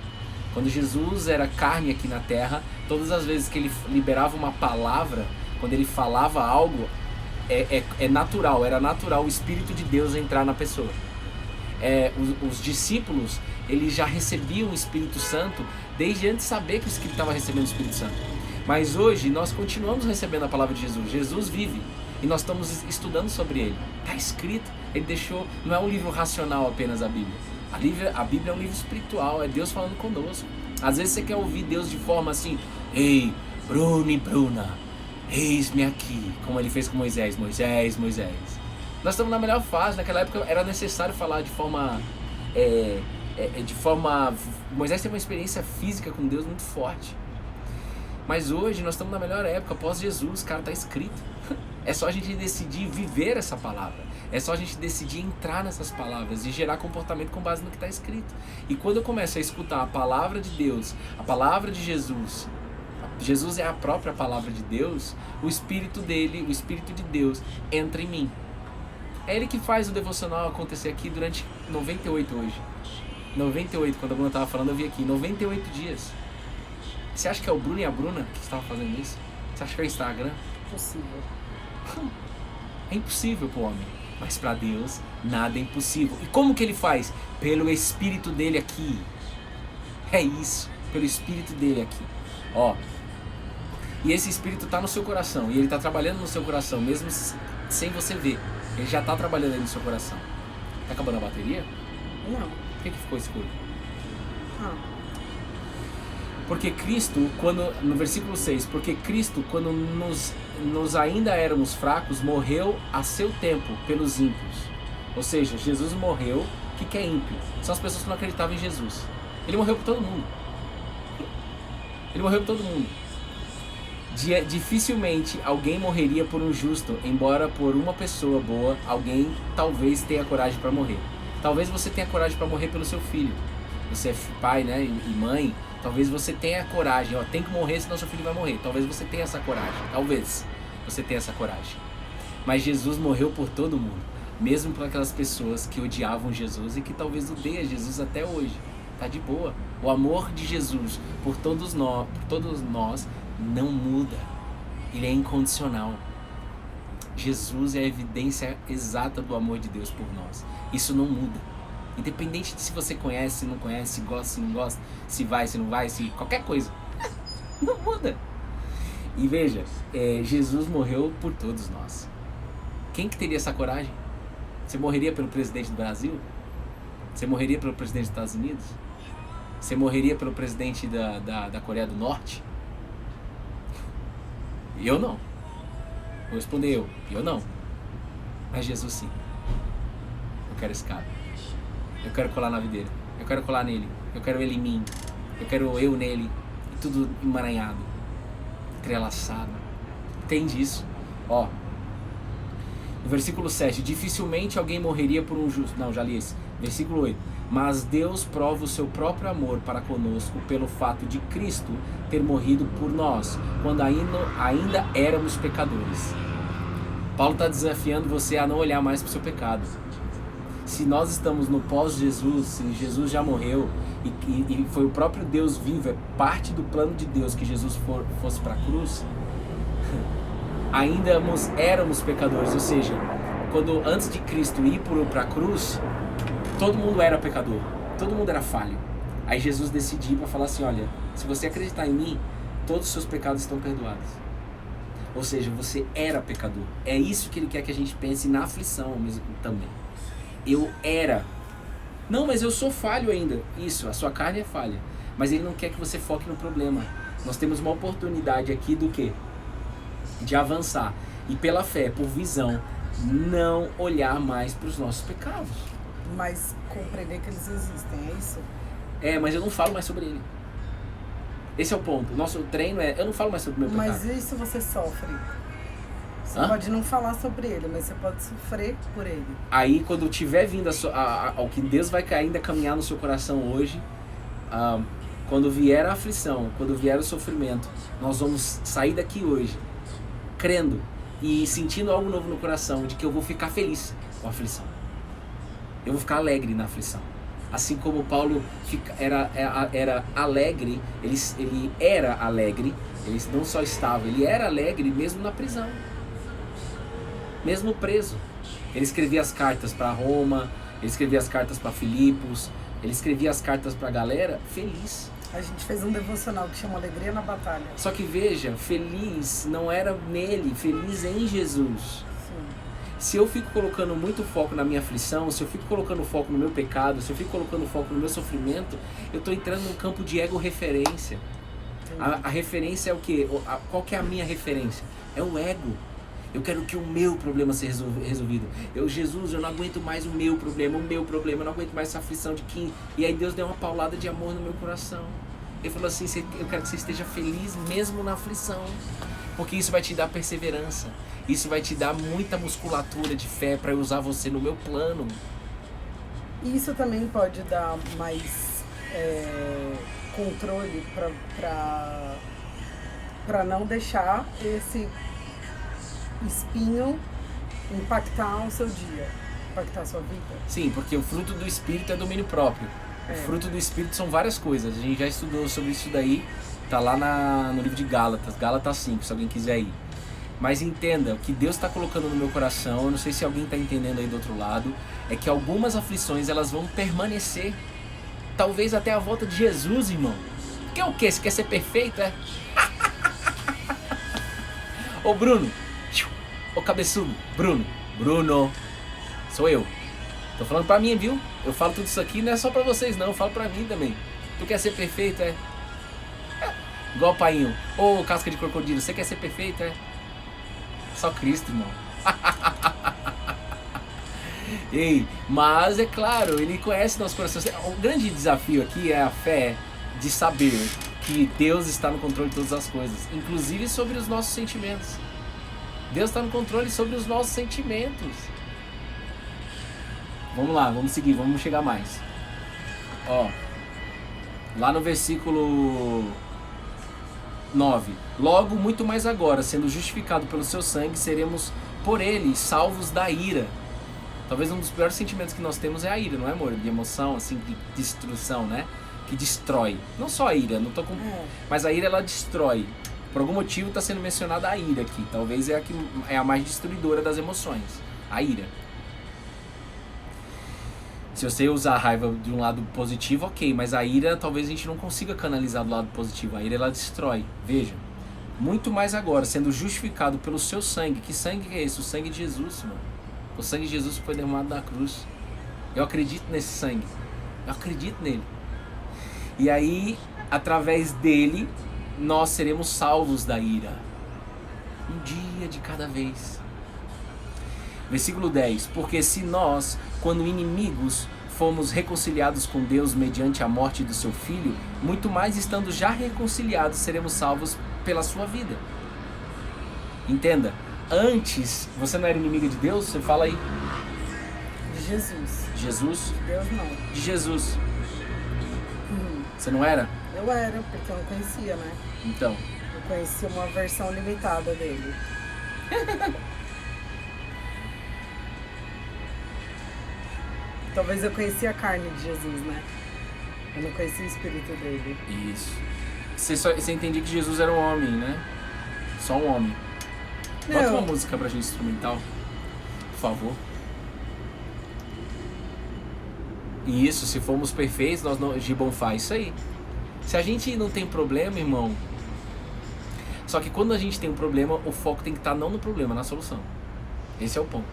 Quando Jesus era carne aqui na terra, todas as vezes que ele liberava uma palavra, quando ele falava algo, era natural o Espírito de Deus entrar na pessoa. Os discípulos, eles já recebiam o Espírito Santo desde antes de saber que ele estava recebendo o Espírito Santo. Mas hoje nós continuamos recebendo a palavra de Jesus. Jesus vive e nós estamos estudando sobre ele. Está escrito, ele deixou, não é um livro racional apenas a Bíblia. A Bíblia é um livro espiritual, é Deus falando conosco. Às vezes você quer ouvir Deus de forma assim: ei, Bruno e Bruna, Eis-me aqui, como ele fez com Moisés, Moisés, Moisés. Nós estamos na melhor fase. Naquela época era necessário falar de forma... Moisés teve uma experiência física com Deus muito forte. Mas hoje nós estamos na melhor época, após Jesus, cara, está escrito. É só a gente decidir viver essa palavra. É só a gente decidir entrar nessas palavras e gerar comportamento com base no que está escrito. E quando eu começo a escutar a palavra de Deus, a palavra de Jesus, Jesus é a própria palavra de Deus, o Espírito dele, o Espírito de Deus entra em mim. É ele que faz o devocional acontecer aqui durante 98 hoje. 98, quando a Bruna estava falando, eu vi aqui, 98 dias. Você acha que é o Bruno e a Bruna que estavam fazendo isso? Você acha que é o Instagram? Impossível. É impossível para o homem, mas para Deus nada é impossível. E como que ele faz? Pelo Espírito dele aqui. É isso, pelo Espírito dele aqui. Ó, e esse Espírito está no seu coração, e ele está trabalhando no seu coração, mesmo sem você ver. Ele já está trabalhando aí no seu coração. Tá acabando a bateria? Não. Por que ficou escuro? Ah. Porque Cristo, no versículo 6, porque Cristo, quando nós ainda éramos fracos, morreu a seu tempo pelos ímpios. Ou seja, Jesus morreu. O que é ímpio? São as pessoas que não acreditavam em Jesus. Ele morreu por todo mundo. Ele morreu por todo mundo. Dificilmente alguém morreria por um justo, embora por uma pessoa boa, alguém talvez tenha coragem para morrer. Talvez você tenha coragem para morrer pelo seu filho. Você é pai, né, e mãe. Talvez você tenha coragem, ó, tem que morrer senão seu filho vai morrer. Talvez você tenha essa coragem, talvez você tenha essa coragem. Mas Jesus morreu por todo mundo, mesmo por aquelas pessoas que odiavam Jesus e que talvez odeiam Jesus até hoje. Tá de boa. O amor de Jesus por todos nós não muda. Ele é incondicional. Jesus é a evidência exata do amor de Deus por nós. Isso não muda. Independente de se você conhece, se não conhece, se gosta, se não gosta, se vai, se não vai, se qualquer coisa. Não muda. E veja, Jesus morreu por todos nós. Quem que teria essa coragem? Você morreria pelo presidente do Brasil? Você morreria pelo presidente dos Estados Unidos? Você morreria pelo presidente da Coreia do Norte? Eu não. Vou responder eu não. Mas Jesus sim. Eu quero esse cara. Eu quero colar na videira. Eu quero colar nele. Eu quero ele em mim. Eu quero eu nele. E tudo emaranhado. Entrelaçado. Entende isso? Ó. No versículo 7. Dificilmente alguém morreria por um justo. Não, já li esse. Versículo 8. Mas Deus prova o seu próprio amor para conosco pelo fato de Cristo ter morrido por nós, quando ainda éramos pecadores. Paulo está desafiando você a não olhar mais para o seu pecado. Se nós estamos no pós-Jesus, se Jesus já morreu e foi o próprio Deus vivo, é parte do plano de Deus que Jesus fosse para a cruz, ainda éramos pecadores. Ou seja, antes de Cristo ir para a cruz, todo mundo era pecador, todo mundo era falho. Aí Jesus decidiu para falar assim, olha, se você acreditar em mim, todos os seus pecados estão perdoados. Ou seja, você era pecador. É isso que ele quer que a gente pense na aflição mesmo também. Eu era. Não, mas eu sou falho ainda. Isso, a sua carne é falha. Mas ele não quer que você foque no problema. Nós temos uma oportunidade aqui do quê? De avançar. E pela fé, por visão, não olhar mais para os nossos pecados. Mas compreender que eles existem, é isso? Mas eu não falo mais sobre ele. Esse é o ponto. O nosso treino eu não falo mais sobre o meu pecado. Mas e se você sofre? Você pode não falar sobre ele, mas você pode sofrer por ele. Aí quando tiver vindo ao que Deus vai ainda caminhar no seu coração hoje, quando vier a aflição, quando vier o sofrimento, nós vamos sair daqui hoje crendo e sentindo algo novo no coração, de que eu vou ficar feliz com a aflição. Eu vou ficar alegre na aflição. Assim como Paulo era alegre, ele era alegre, ele não só estava, ele era alegre mesmo na prisão. Mesmo preso. Ele escrevia as cartas para Roma, ele escrevia as cartas para Filipos, ele escrevia as cartas para a galera feliz. A gente fez um devocional que chama Alegria na Batalha. Só que veja, feliz não era nele, feliz em Jesus. Se eu fico colocando muito foco na minha aflição, se eu fico colocando foco no meu pecado, se eu fico colocando foco no meu sofrimento, eu estou entrando num campo de ego-referência. A referência é o quê? Qual que é a minha referência? É o ego. Eu quero que o meu problema seja resolvido. Jesus, eu não aguento mais o meu problema, eu não aguento mais essa aflição de Kim. E aí Deus deu uma paulada de amor no meu coração. Ele falou assim, eu quero que você esteja feliz mesmo na aflição. Porque isso vai te dar perseverança. Isso vai te dar muita musculatura de fé para eu usar você no meu plano. Isso também pode dar mais controle para não deixar esse espinho impactar o seu dia, impactar a sua vida. Sim, porque o fruto do Espírito é domínio próprio. O fruto do Espírito são várias coisas. A gente já estudou sobre isso daí. Tá lá no livro de Gálatas, Gálatas 5, se alguém quiser ir. Mas entenda, o que Deus está colocando no meu coração, eu não sei se alguém está entendendo aí do outro lado, é que algumas aflições elas vão permanecer. Talvez até a volta de Jesus, irmão. Quer o quê? Você quer ser perfeito, é? Ô Bruno, ô cabeçudo, Bruno, sou eu. Tô falando pra mim, viu? Eu falo tudo isso aqui, não é só pra vocês não, eu falo pra mim também. Tu quer ser perfeito, é? Igual o painho. Ô casca de crocodilo, você quer ser perfeito, é? Só Cristo, irmão. Ei, mas é claro, ele conhece nosso coração. O grande desafio aqui é a fé de saber que Deus está no controle de todas as coisas, inclusive sobre os nossos sentimentos. Deus está no controle sobre os nossos sentimentos. Vamos lá, vamos seguir, vamos chegar mais. Ó, lá no versículo 9. Logo, muito mais agora, sendo justificado pelo seu sangue, seremos por ele salvos da ira. Talvez um dos piores sentimentos que nós temos é a ira, não é, amor? De emoção, assim, de destruição, né? Que destrói. Não só a ira, não tô com... mas a ira, ela destrói. Por algum motivo está sendo mencionada a ira aqui. Talvez é a mais destruidora das emoções. A ira. Se você usar a raiva de um lado positivo, ok. Mas a ira, talvez a gente não consiga canalizar do lado positivo. A ira, ela destrói. Veja. Muito mais agora, sendo justificado pelo seu sangue. Que sangue que é esse? O sangue de Jesus, mano. O sangue de Jesus foi derramado na cruz. Eu acredito nesse sangue. Eu acredito nele. E aí, através dele, nós seremos salvos da ira. Um dia de cada vez. Versículo 10. Porque se nós, quando inimigos, fomos reconciliados com Deus mediante a morte do seu Filho, muito mais estando já reconciliados, seremos salvos pela sua vida. Entenda. Antes, você não era inimiga de Deus? Você fala aí. De Jesus. De Jesus? De Deus não. De Jesus. Você não era? Eu era, porque eu não conhecia, né? Então. Eu conhecia uma versão limitada dele. Talvez eu conhecia a carne de Jesus, né? Eu não conhecia o espírito dele. Isso. Você entendia que Jesus era um homem, né? Só um homem. Bota uma música pra gente instrumental, por favor. E isso, se formos perfeitos, nós não... Gibon faz isso aí. Se a gente não tem problema, irmão... Só que quando a gente tem um problema, o foco tem que estar não no problema, na solução. Esse é o ponto.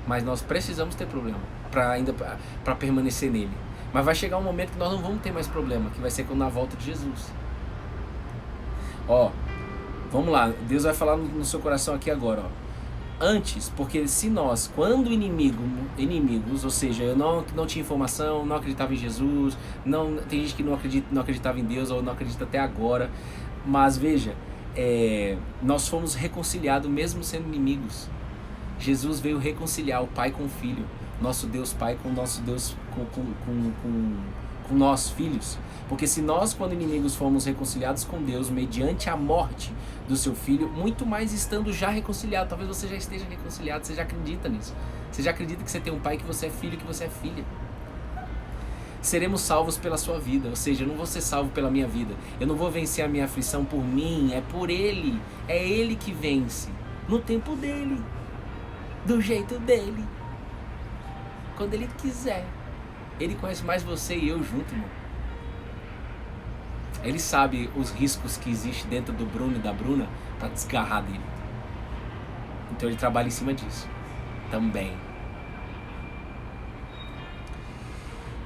Mas nós precisamos ter problema para permanecer nele. Mas vai chegar um momento que nós não vamos ter mais problema, que vai ser quando na volta de Jesus. Ó, vamos lá. Deus vai falar no seu coração aqui agora, ó. Antes, porque se nós, quando inimigos, ou seja, eu não tinha informação, não acreditava em Jesus, tem gente que não acreditava em Deus ou não acredita até agora, mas veja, nós fomos reconciliados mesmo sendo inimigos. Jesus veio reconciliar o Pai com o Filho, nosso Deus Pai com o nosso Deus, com nós, filhos. Porque se nós, quando inimigos, fomos reconciliados com Deus mediante a morte do seu Filho, muito mais estando já reconciliado. Talvez você já esteja reconciliado, você já acredita nisso. Você já acredita que você tem um pai, que você é filho, que você é filha. Seremos salvos pela sua vida, ou seja, eu não vou ser salvo pela minha vida. Eu não vou vencer a minha aflição por mim, é por Ele. É Ele que vence, no tempo dEle, do jeito dEle, quando Ele quiser. Ele conhece mais você e eu junto, irmão. Ele sabe os riscos que existem dentro do Bruno e da Bruna para desgarrar dele. Então ele trabalha em cima disso também.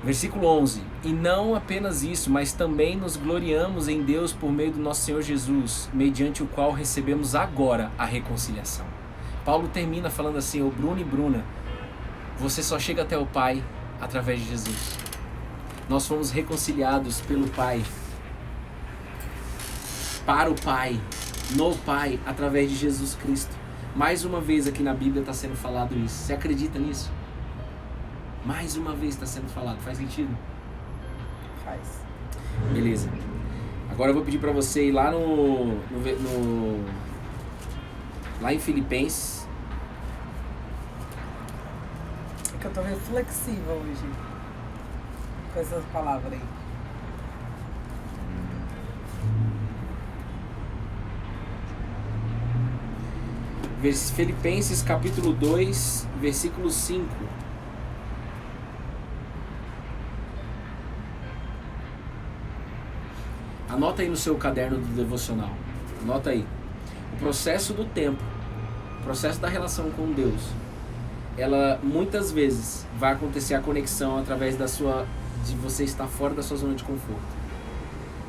Versículo 11. E não apenas isso, mas também nos gloriamos em Deus por meio do nosso Senhor Jesus, mediante o qual recebemos agora a reconciliação. Paulo termina falando assim: ô Bruno e Bruna, você só chega até o Pai através de Jesus. Nós fomos reconciliados pelo Pai, para o Pai, no Pai, através de Jesus Cristo. Mais uma vez aqui na Bíblia está sendo falado isso. Você acredita nisso? Mais uma vez está sendo falado. Faz sentido? Faz. Beleza. Agora eu vou pedir para você ir lá lá em Filipenses. É que eu tô reflexiva hoje com essas palavras aí. Filipenses capítulo 2, versículo 5. Anota aí no seu caderno do devocional. Anota aí. O processo do tempo, o processo da relação com Deus, ela muitas vezes vai acontecer a conexão através de você estar fora da sua zona de conforto.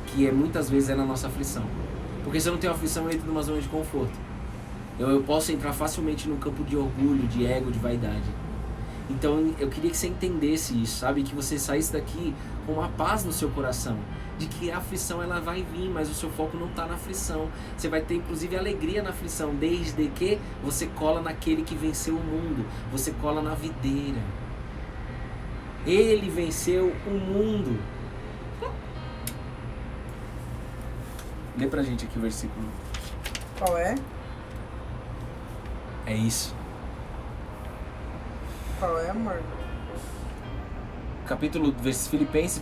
Que muitas vezes é na nossa aflição. Porque se eu não tenho aflição, eu entro numa zona de conforto. Eu posso entrar facilmente num campo de orgulho, de ego, de vaidade. Então eu queria que você entendesse isso, sabe? Que você saísse daqui com uma paz no seu coração. De que a aflição ela vai vir, mas o seu foco não está na aflição. Você vai ter inclusive alegria na aflição, desde que você cola naquele que venceu o mundo. Você cola na videira. Ele venceu o mundo. Lê pra gente aqui o versículo. Qual é? É isso. Qual é, amor? Filipenses,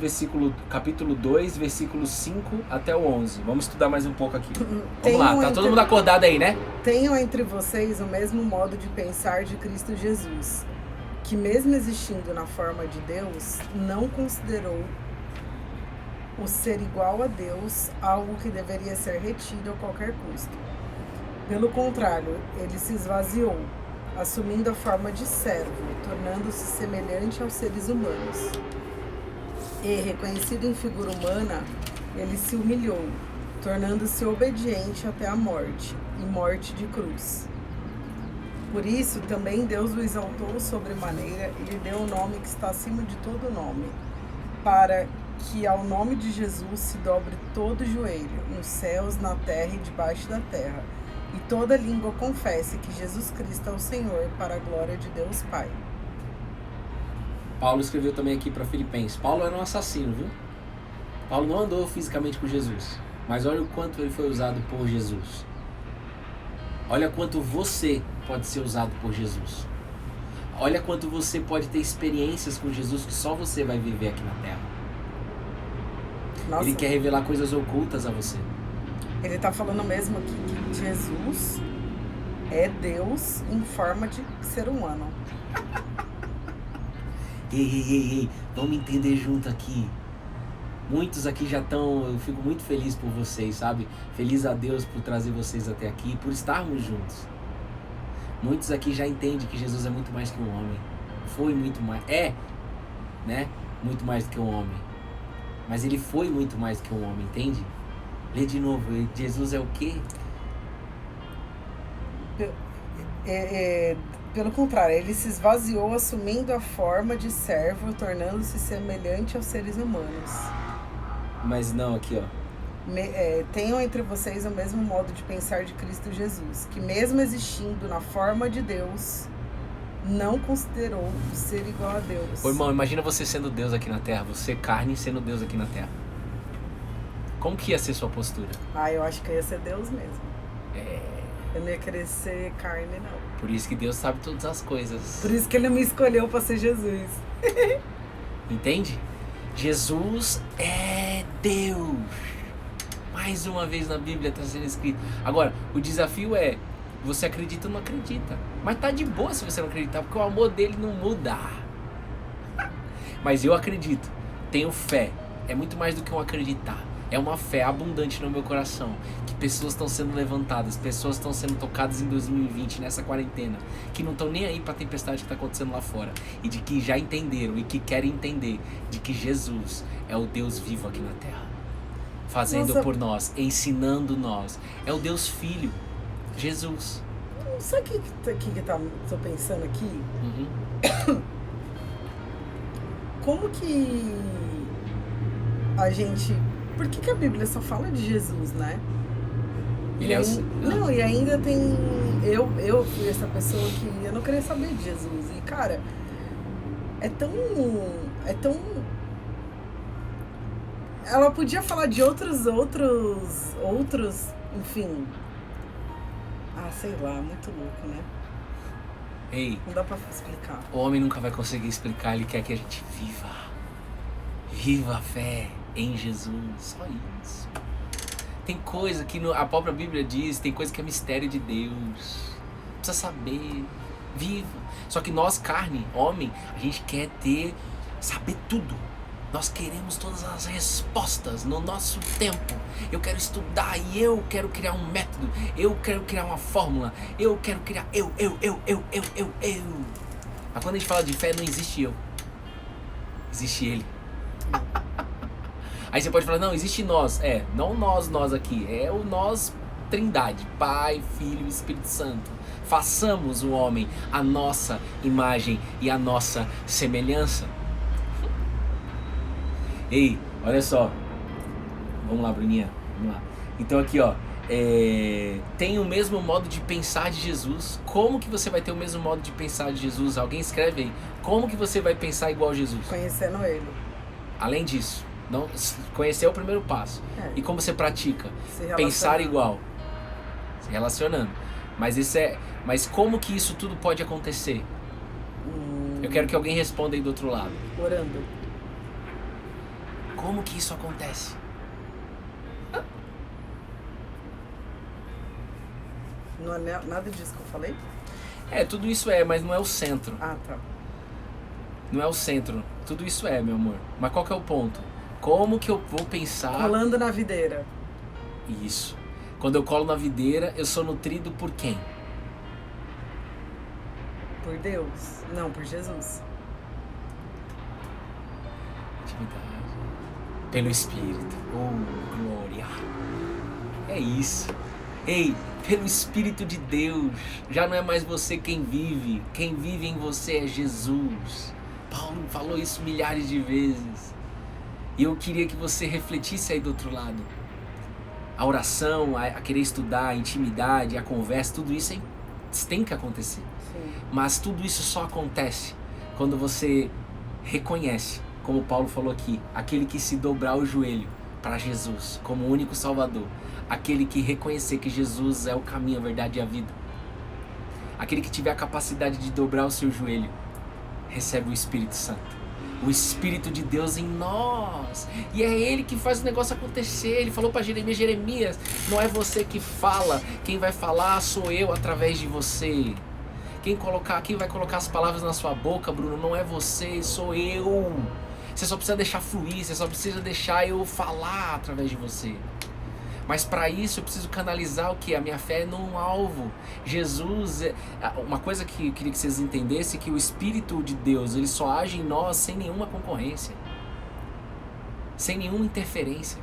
capítulo 2, versículo 5 até o 11. Vamos estudar mais um pouco aqui. Vamos lá, tá todo mundo acordado aí, né? Tenham entre vocês o mesmo modo de pensar de Cristo Jesus, que mesmo existindo na forma de Deus, não considerou o ser igual a Deus algo que deveria ser retido a qualquer custo. Pelo contrário, ele se esvaziou, assumindo a forma de servo, tornando-se semelhante aos seres humanos. E, reconhecido em figura humana, ele se humilhou, tornando-se obediente até a morte, e morte de cruz. Por isso, também Deus o exaltou sobremaneira e lhe deu o nome que está acima de todo nome, para que ao nome de Jesus se dobre todo joelho, nos céus, na terra e debaixo da terra, e toda língua confesse que Jesus Cristo é o Senhor, para a glória de Deus Pai. Paulo escreveu também aqui para Filipenses. Paulo era um assassino, viu? Paulo não andou fisicamente com Jesus, mas olha o quanto ele foi usado por Jesus. Olha quanto você pode ser usado por Jesus. Olha quanto você pode ter experiências com Jesus que só você vai viver aqui na Terra. Nossa. Ele quer revelar coisas ocultas a você. Ele está falando mesmo aqui que Jesus é Deus em forma de ser humano. Ei, vamos entender junto aqui. Muitos aqui já estão, eu fico muito feliz por vocês, sabe? Feliz a Deus por trazer vocês até aqui, por estarmos juntos. Muitos aqui já entendem que Jesus é muito mais que um homem. Foi muito mais, né? Muito mais do que um homem. Mas ele foi muito mais do que um homem, entende? Lê de novo, Jesus é o quê? Pelo contrário, ele se esvaziou assumindo a forma de servo, tornando-se semelhante aos seres humanos. Mas não, aqui ó. Tenham entre vocês o mesmo modo de pensar de Cristo Jesus, que mesmo existindo na forma de Deus, não considerou ser igual a Deus. Ô irmão, imagina você sendo Deus aqui na Terra, você carne sendo Deus aqui na Terra. Como que ia ser sua postura? Eu acho que eu ia ser Deus mesmo. Eu não ia querer ser carne, não. Por isso que Deus sabe todas as coisas. Por isso que ele me escolheu para ser Jesus. Entende? Jesus é Deus. Mais uma vez na Bíblia está sendo escrito. Agora, o desafio é, você acredita ou não acredita. Mas tá de boa se você não acreditar, porque o amor dele não muda. Mas eu acredito, tenho fé. É muito mais do que um acreditar. É uma fé abundante no meu coração, que pessoas estão sendo levantadas, pessoas estão sendo tocadas em 2020, nessa quarentena, que não estão nem aí para a tempestade que está acontecendo lá fora, e de que já entenderam e que querem entender de que Jesus é o Deus vivo aqui na terra, fazendo por nós, ensinando nós. É o Deus Filho, Jesus. Sabe o que tô pensando aqui? Como que a gente... Por que a Bíblia só fala de Jesus, né? Ele é o... Não, e ainda tem... Eu fui essa pessoa que eu não queria saber de Jesus. E, cara, é tão... Ela podia falar de outros, enfim... Ah, sei lá, muito louco, né? Ei, não dá pra explicar. O homem nunca vai conseguir explicar, ele quer que a gente viva a fé em Jesus, só isso. Tem coisa que a própria Bíblia diz, tem coisa que é mistério de Deus, precisa saber, viva. Só que nós, carne, homem, a gente quer saber tudo. Nós queremos todas as respostas no nosso tempo. Eu quero estudar e eu quero criar um método. Eu quero criar uma fórmula. Eu quero criar eu. Mas quando a gente fala de fé, não existe eu. Existe Ele. Aí você pode falar, não, existe nós. Não nós aqui. É o nós Trindade. Pai, Filho e Espírito Santo. Façamos o homem a nossa imagem e a nossa semelhança. Ei, olha só. Vamos lá, Bruninha. Vamos lá. Então aqui, ó. Tem o mesmo modo de pensar de Jesus. Como que você vai ter o mesmo modo de pensar de Jesus? Alguém escreve aí. Como que você vai pensar igual a Jesus? Conhecendo Ele. Além disso, não, conhecer é o primeiro passo. E como você pratica? Pensar igual. Se relacionando. Mas como que isso tudo pode acontecer? Eu quero que alguém responda aí do outro lado. Orando. Como que isso acontece? Não é nada disso que eu falei? Tudo isso mas não é o centro. Ah, tá. Não é o centro. Tudo isso meu amor. Mas qual que é o ponto? Como que eu vou pensar... Colando na videira. Isso. Quando eu colo na videira, eu sou nutrido por quem? Por Deus. Não, por Jesus. Intimidade. Pelo Espírito. Oh, glória. É isso. Ei, pelo Espírito de Deus. Já não é mais você quem vive. Quem vive em você é Jesus. Paulo falou isso milhares de vezes. E eu queria que você refletisse aí do outro lado. A oração, a querer estudar, a intimidade, a conversa, tudo isso tem que acontecer. Sim. Mas tudo isso só acontece quando você reconhece, como Paulo falou aqui, aquele que se dobrar o joelho para Jesus como o único Salvador, aquele que reconhecer que Jesus é o caminho, a verdade e a vida, aquele que tiver a capacidade de dobrar o seu joelho, recebe o Espírito Santo, o Espírito de Deus em nós, e é Ele que faz o negócio acontecer. Ele falou para Jeremias, não é você que fala, quem vai falar sou eu através de você. Quem vai colocar as palavras na sua boca, Bruno, não é você, sou eu. Você só precisa deixar fluir, você só precisa deixar eu falar através de você. Mas para isso eu preciso canalizar o que? A minha fé num alvo. Jesus, uma coisa que eu queria que vocês entendessem, que o Espírito de Deus, ele só age em nós sem nenhuma concorrência. Sem nenhuma interferência.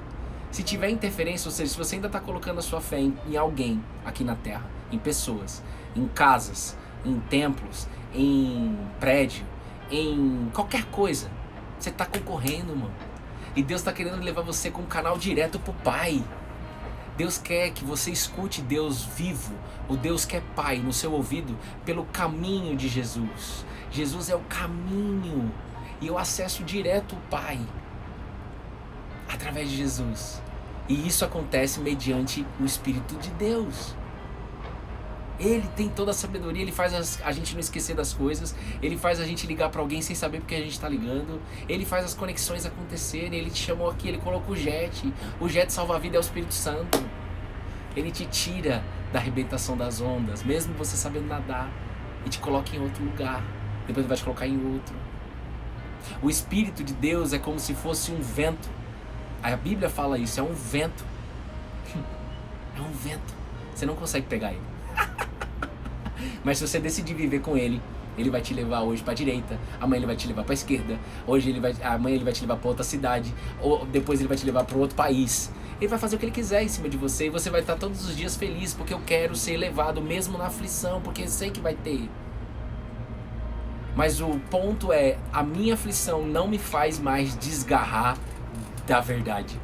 Se tiver interferência, ou seja, se você ainda está colocando a sua fé em alguém aqui na Terra, em pessoas, em casas, em templos, em prédio, em qualquer coisa, você está concorrendo, mano. E Deus está querendo levar você com um canal direto pro Pai. Deus quer que você escute Deus vivo, o Deus que é Pai, no seu ouvido, pelo caminho de Jesus. Jesus é o caminho e eu acesso direto o Pai através de Jesus. E isso acontece mediante o Espírito de Deus. Ele tem toda a sabedoria, ele faz a gente não esquecer das coisas, ele faz a gente ligar para alguém sem saber porque a gente está ligando, ele faz as conexões acontecerem, ele te chamou aqui, ele colocou o jet salva-vida é o Espírito Santo, ele te tira da arrebentação das ondas, mesmo você sabendo nadar, e te coloca em outro lugar, depois ele vai te colocar em outro. O Espírito de Deus é como se fosse um vento, A Bíblia fala isso, é um vento. É um vento. Você não consegue pegar ele. Mas se você decidir viver com ele, ele vai te levar hoje para a direita, amanhã ele vai te levar para a esquerda, amanhã ele vai te levar para outra cidade, ou depois ele vai te levar para outro país. Ele vai fazer o que ele quiser em cima de você e você vai estar todos os dias feliz, porque eu quero ser elevado mesmo na aflição, porque eu sei que vai ter. Mas o ponto é, a minha aflição não me faz mais desgarrar da verdade.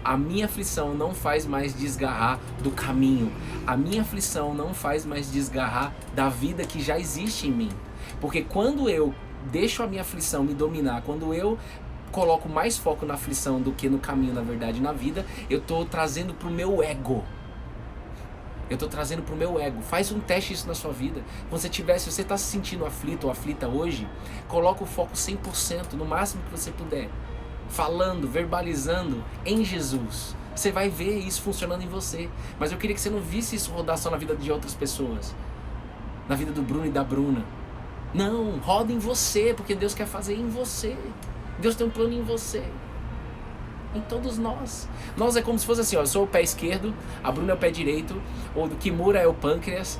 A minha aflição não faz mais desgarrar do caminho. A minha aflição não faz mais desgarrar da vida que já existe em mim. Porque quando eu deixo a minha aflição me dominar, quando eu coloco mais foco na aflição do que no caminho, na verdade, na vida, eu estou trazendo pro meu ego. Eu estou trazendo pro meu ego. Faz um teste isso na sua vida. Se você está se sentindo aflito ou aflita hoje, coloca o foco 100%, no máximo que você puder. Falando, verbalizando em Jesus. Você vai ver isso funcionando em você. Mas eu queria que você não visse isso rodar só na vida de outras pessoas. Na vida do Bruno e da Bruna. Não, roda em você, porque Deus quer fazer em você. Deus tem um plano em você. Em todos nós. Nós é como se fosse assim, ó, eu sou o pé esquerdo, a Bruna é o pé direito, o Kimura é o pâncreas,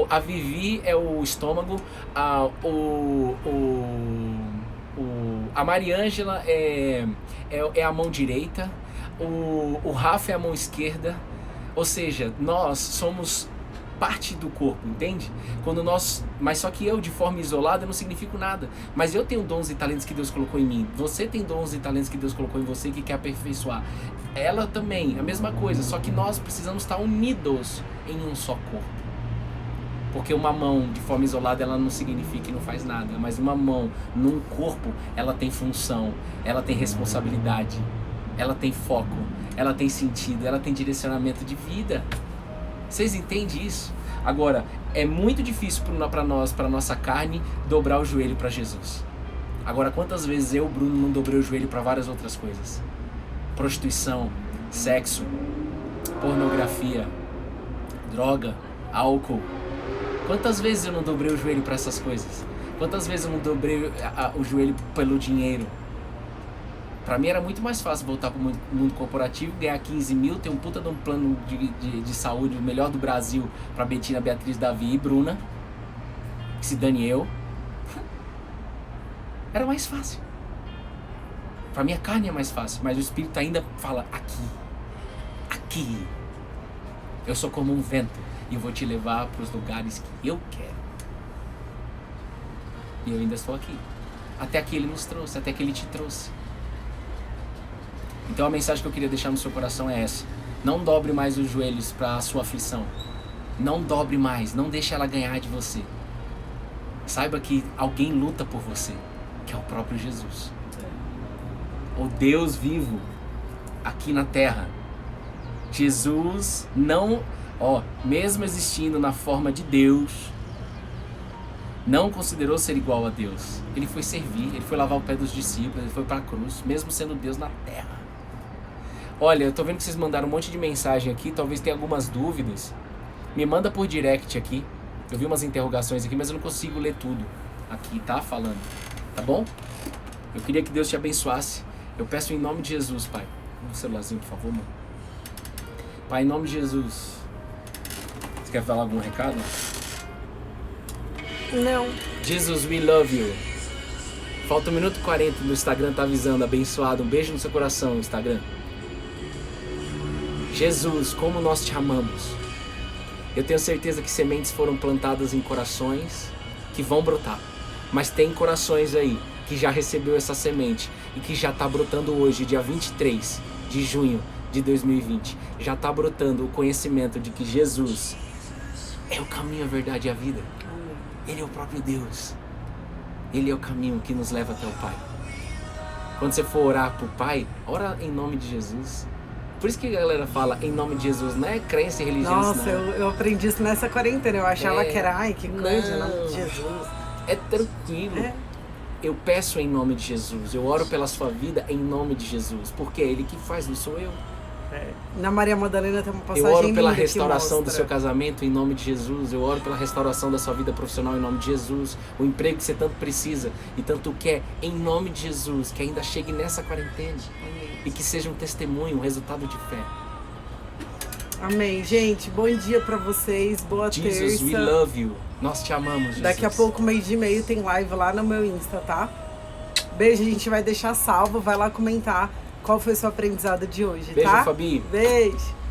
a Vivi é o estômago, a Mariângela é a mão direita, o Rafa é a mão esquerda. Ou seja, nós somos parte do corpo, entende? Mas só que eu, de forma isolada, eu não significo nada. Mas eu tenho dons e talentos que Deus colocou em mim. Você tem dons e talentos que Deus colocou em você que quer aperfeiçoar. Ela também, a mesma coisa. Só que nós precisamos estar unidos em um só corpo. Porque uma mão, de forma isolada, ela não significa e não faz nada. Mas uma mão, num corpo, ela tem função, ela tem responsabilidade, ela tem foco, ela tem sentido, ela tem direcionamento de vida. Vocês entendem isso? Agora, é muito difícil para nós, para nossa carne, dobrar o joelho para Jesus. Agora, quantas vezes eu, Bruno, não dobrei o joelho para várias outras coisas? Prostituição, sexo, pornografia, droga, álcool. Quantas vezes eu não dobrei o joelho para essas coisas? Quantas vezes eu não dobrei o joelho pelo dinheiro? Pra mim era muito mais fácil voltar pro mundo corporativo, ganhar 15 mil, ter um puta de um plano de saúde, o melhor do Brasil, pra Betina, Beatriz, Davi e Bruna, que se dane eu. Era mais fácil. Pra minha carne é mais fácil, mas o Espírito ainda fala, aqui. Eu sou como um vento e vou te levar pros lugares que eu quero. E eu ainda estou aqui. Até aqui Ele nos trouxe, até que Ele te trouxe. Então a mensagem que eu queria deixar no seu coração é essa. Não dobre mais os joelhos para a sua aflição. Não dobre mais, não deixe ela ganhar de você. Saiba que alguém luta por você, que é o próprio Jesus. O Deus vivo aqui na terra. Jesus mesmo existindo na forma de Deus, não considerou ser igual a Deus. Ele foi servir, ele foi lavar o pé dos discípulos, ele foi para a cruz, mesmo sendo Deus na terra. Olha, eu tô vendo que vocês mandaram um monte de mensagem aqui, talvez tenha algumas dúvidas. Me manda por direct aqui. Eu vi umas interrogações aqui, mas eu não consigo ler tudo aqui, tá? Falando. Tá bom? Eu queria que Deus te abençoasse. Eu peço em nome de Jesus, Pai. Um celularzinho, por favor, mano. Pai, em nome de Jesus. Você quer falar algum recado? Não. Jesus, we love you. Falta 1 minuto e 40 no Instagram, tá avisando. Abençoado. Um beijo no seu coração, Instagram. Jesus, como nós te amamos. Eu tenho certeza que sementes foram plantadas em corações que vão brotar. Mas tem corações aí que já recebeu essa semente e que já está brotando hoje, dia 23 de junho de 2020. Já está brotando o conhecimento de que Jesus é o caminho, a verdade e a vida. Ele é o próprio Deus. Ele é o caminho que nos leva até o Pai. Quando você for orar pro Pai, ora em nome de Jesus. Por isso que a galera fala em nome de Jesus, não é crença e religião. Nossa, eu aprendi isso nessa quarentena. Eu achava que era, ai, que coisa, em nome de Jesus. É tranquilo. Eu peço em nome de Jesus. Eu oro pela sua vida em nome de Jesus. Porque é Ele que faz, não sou eu. Na Maria Madalena tem uma passagem linda. Eu oro pela linda restauração do seu casamento em nome de Jesus. Eu oro pela restauração da sua vida profissional em nome de Jesus. O emprego que você tanto precisa e tanto quer em nome de Jesus. Que ainda chegue nessa quarentena. Amém. e que seja um testemunho, um resultado de fé. Amém. Gente, bom dia pra vocês, boa Jesus, terça. we love you. Nós te amamos, Jesus. Daqui a pouco, 12:30, tem live lá no meu Insta, tá? Beijo, a gente vai deixar salvo, vai lá comentar qual foi o seu aprendizado de hoje, Beijo, tá? Fabi. Beijo.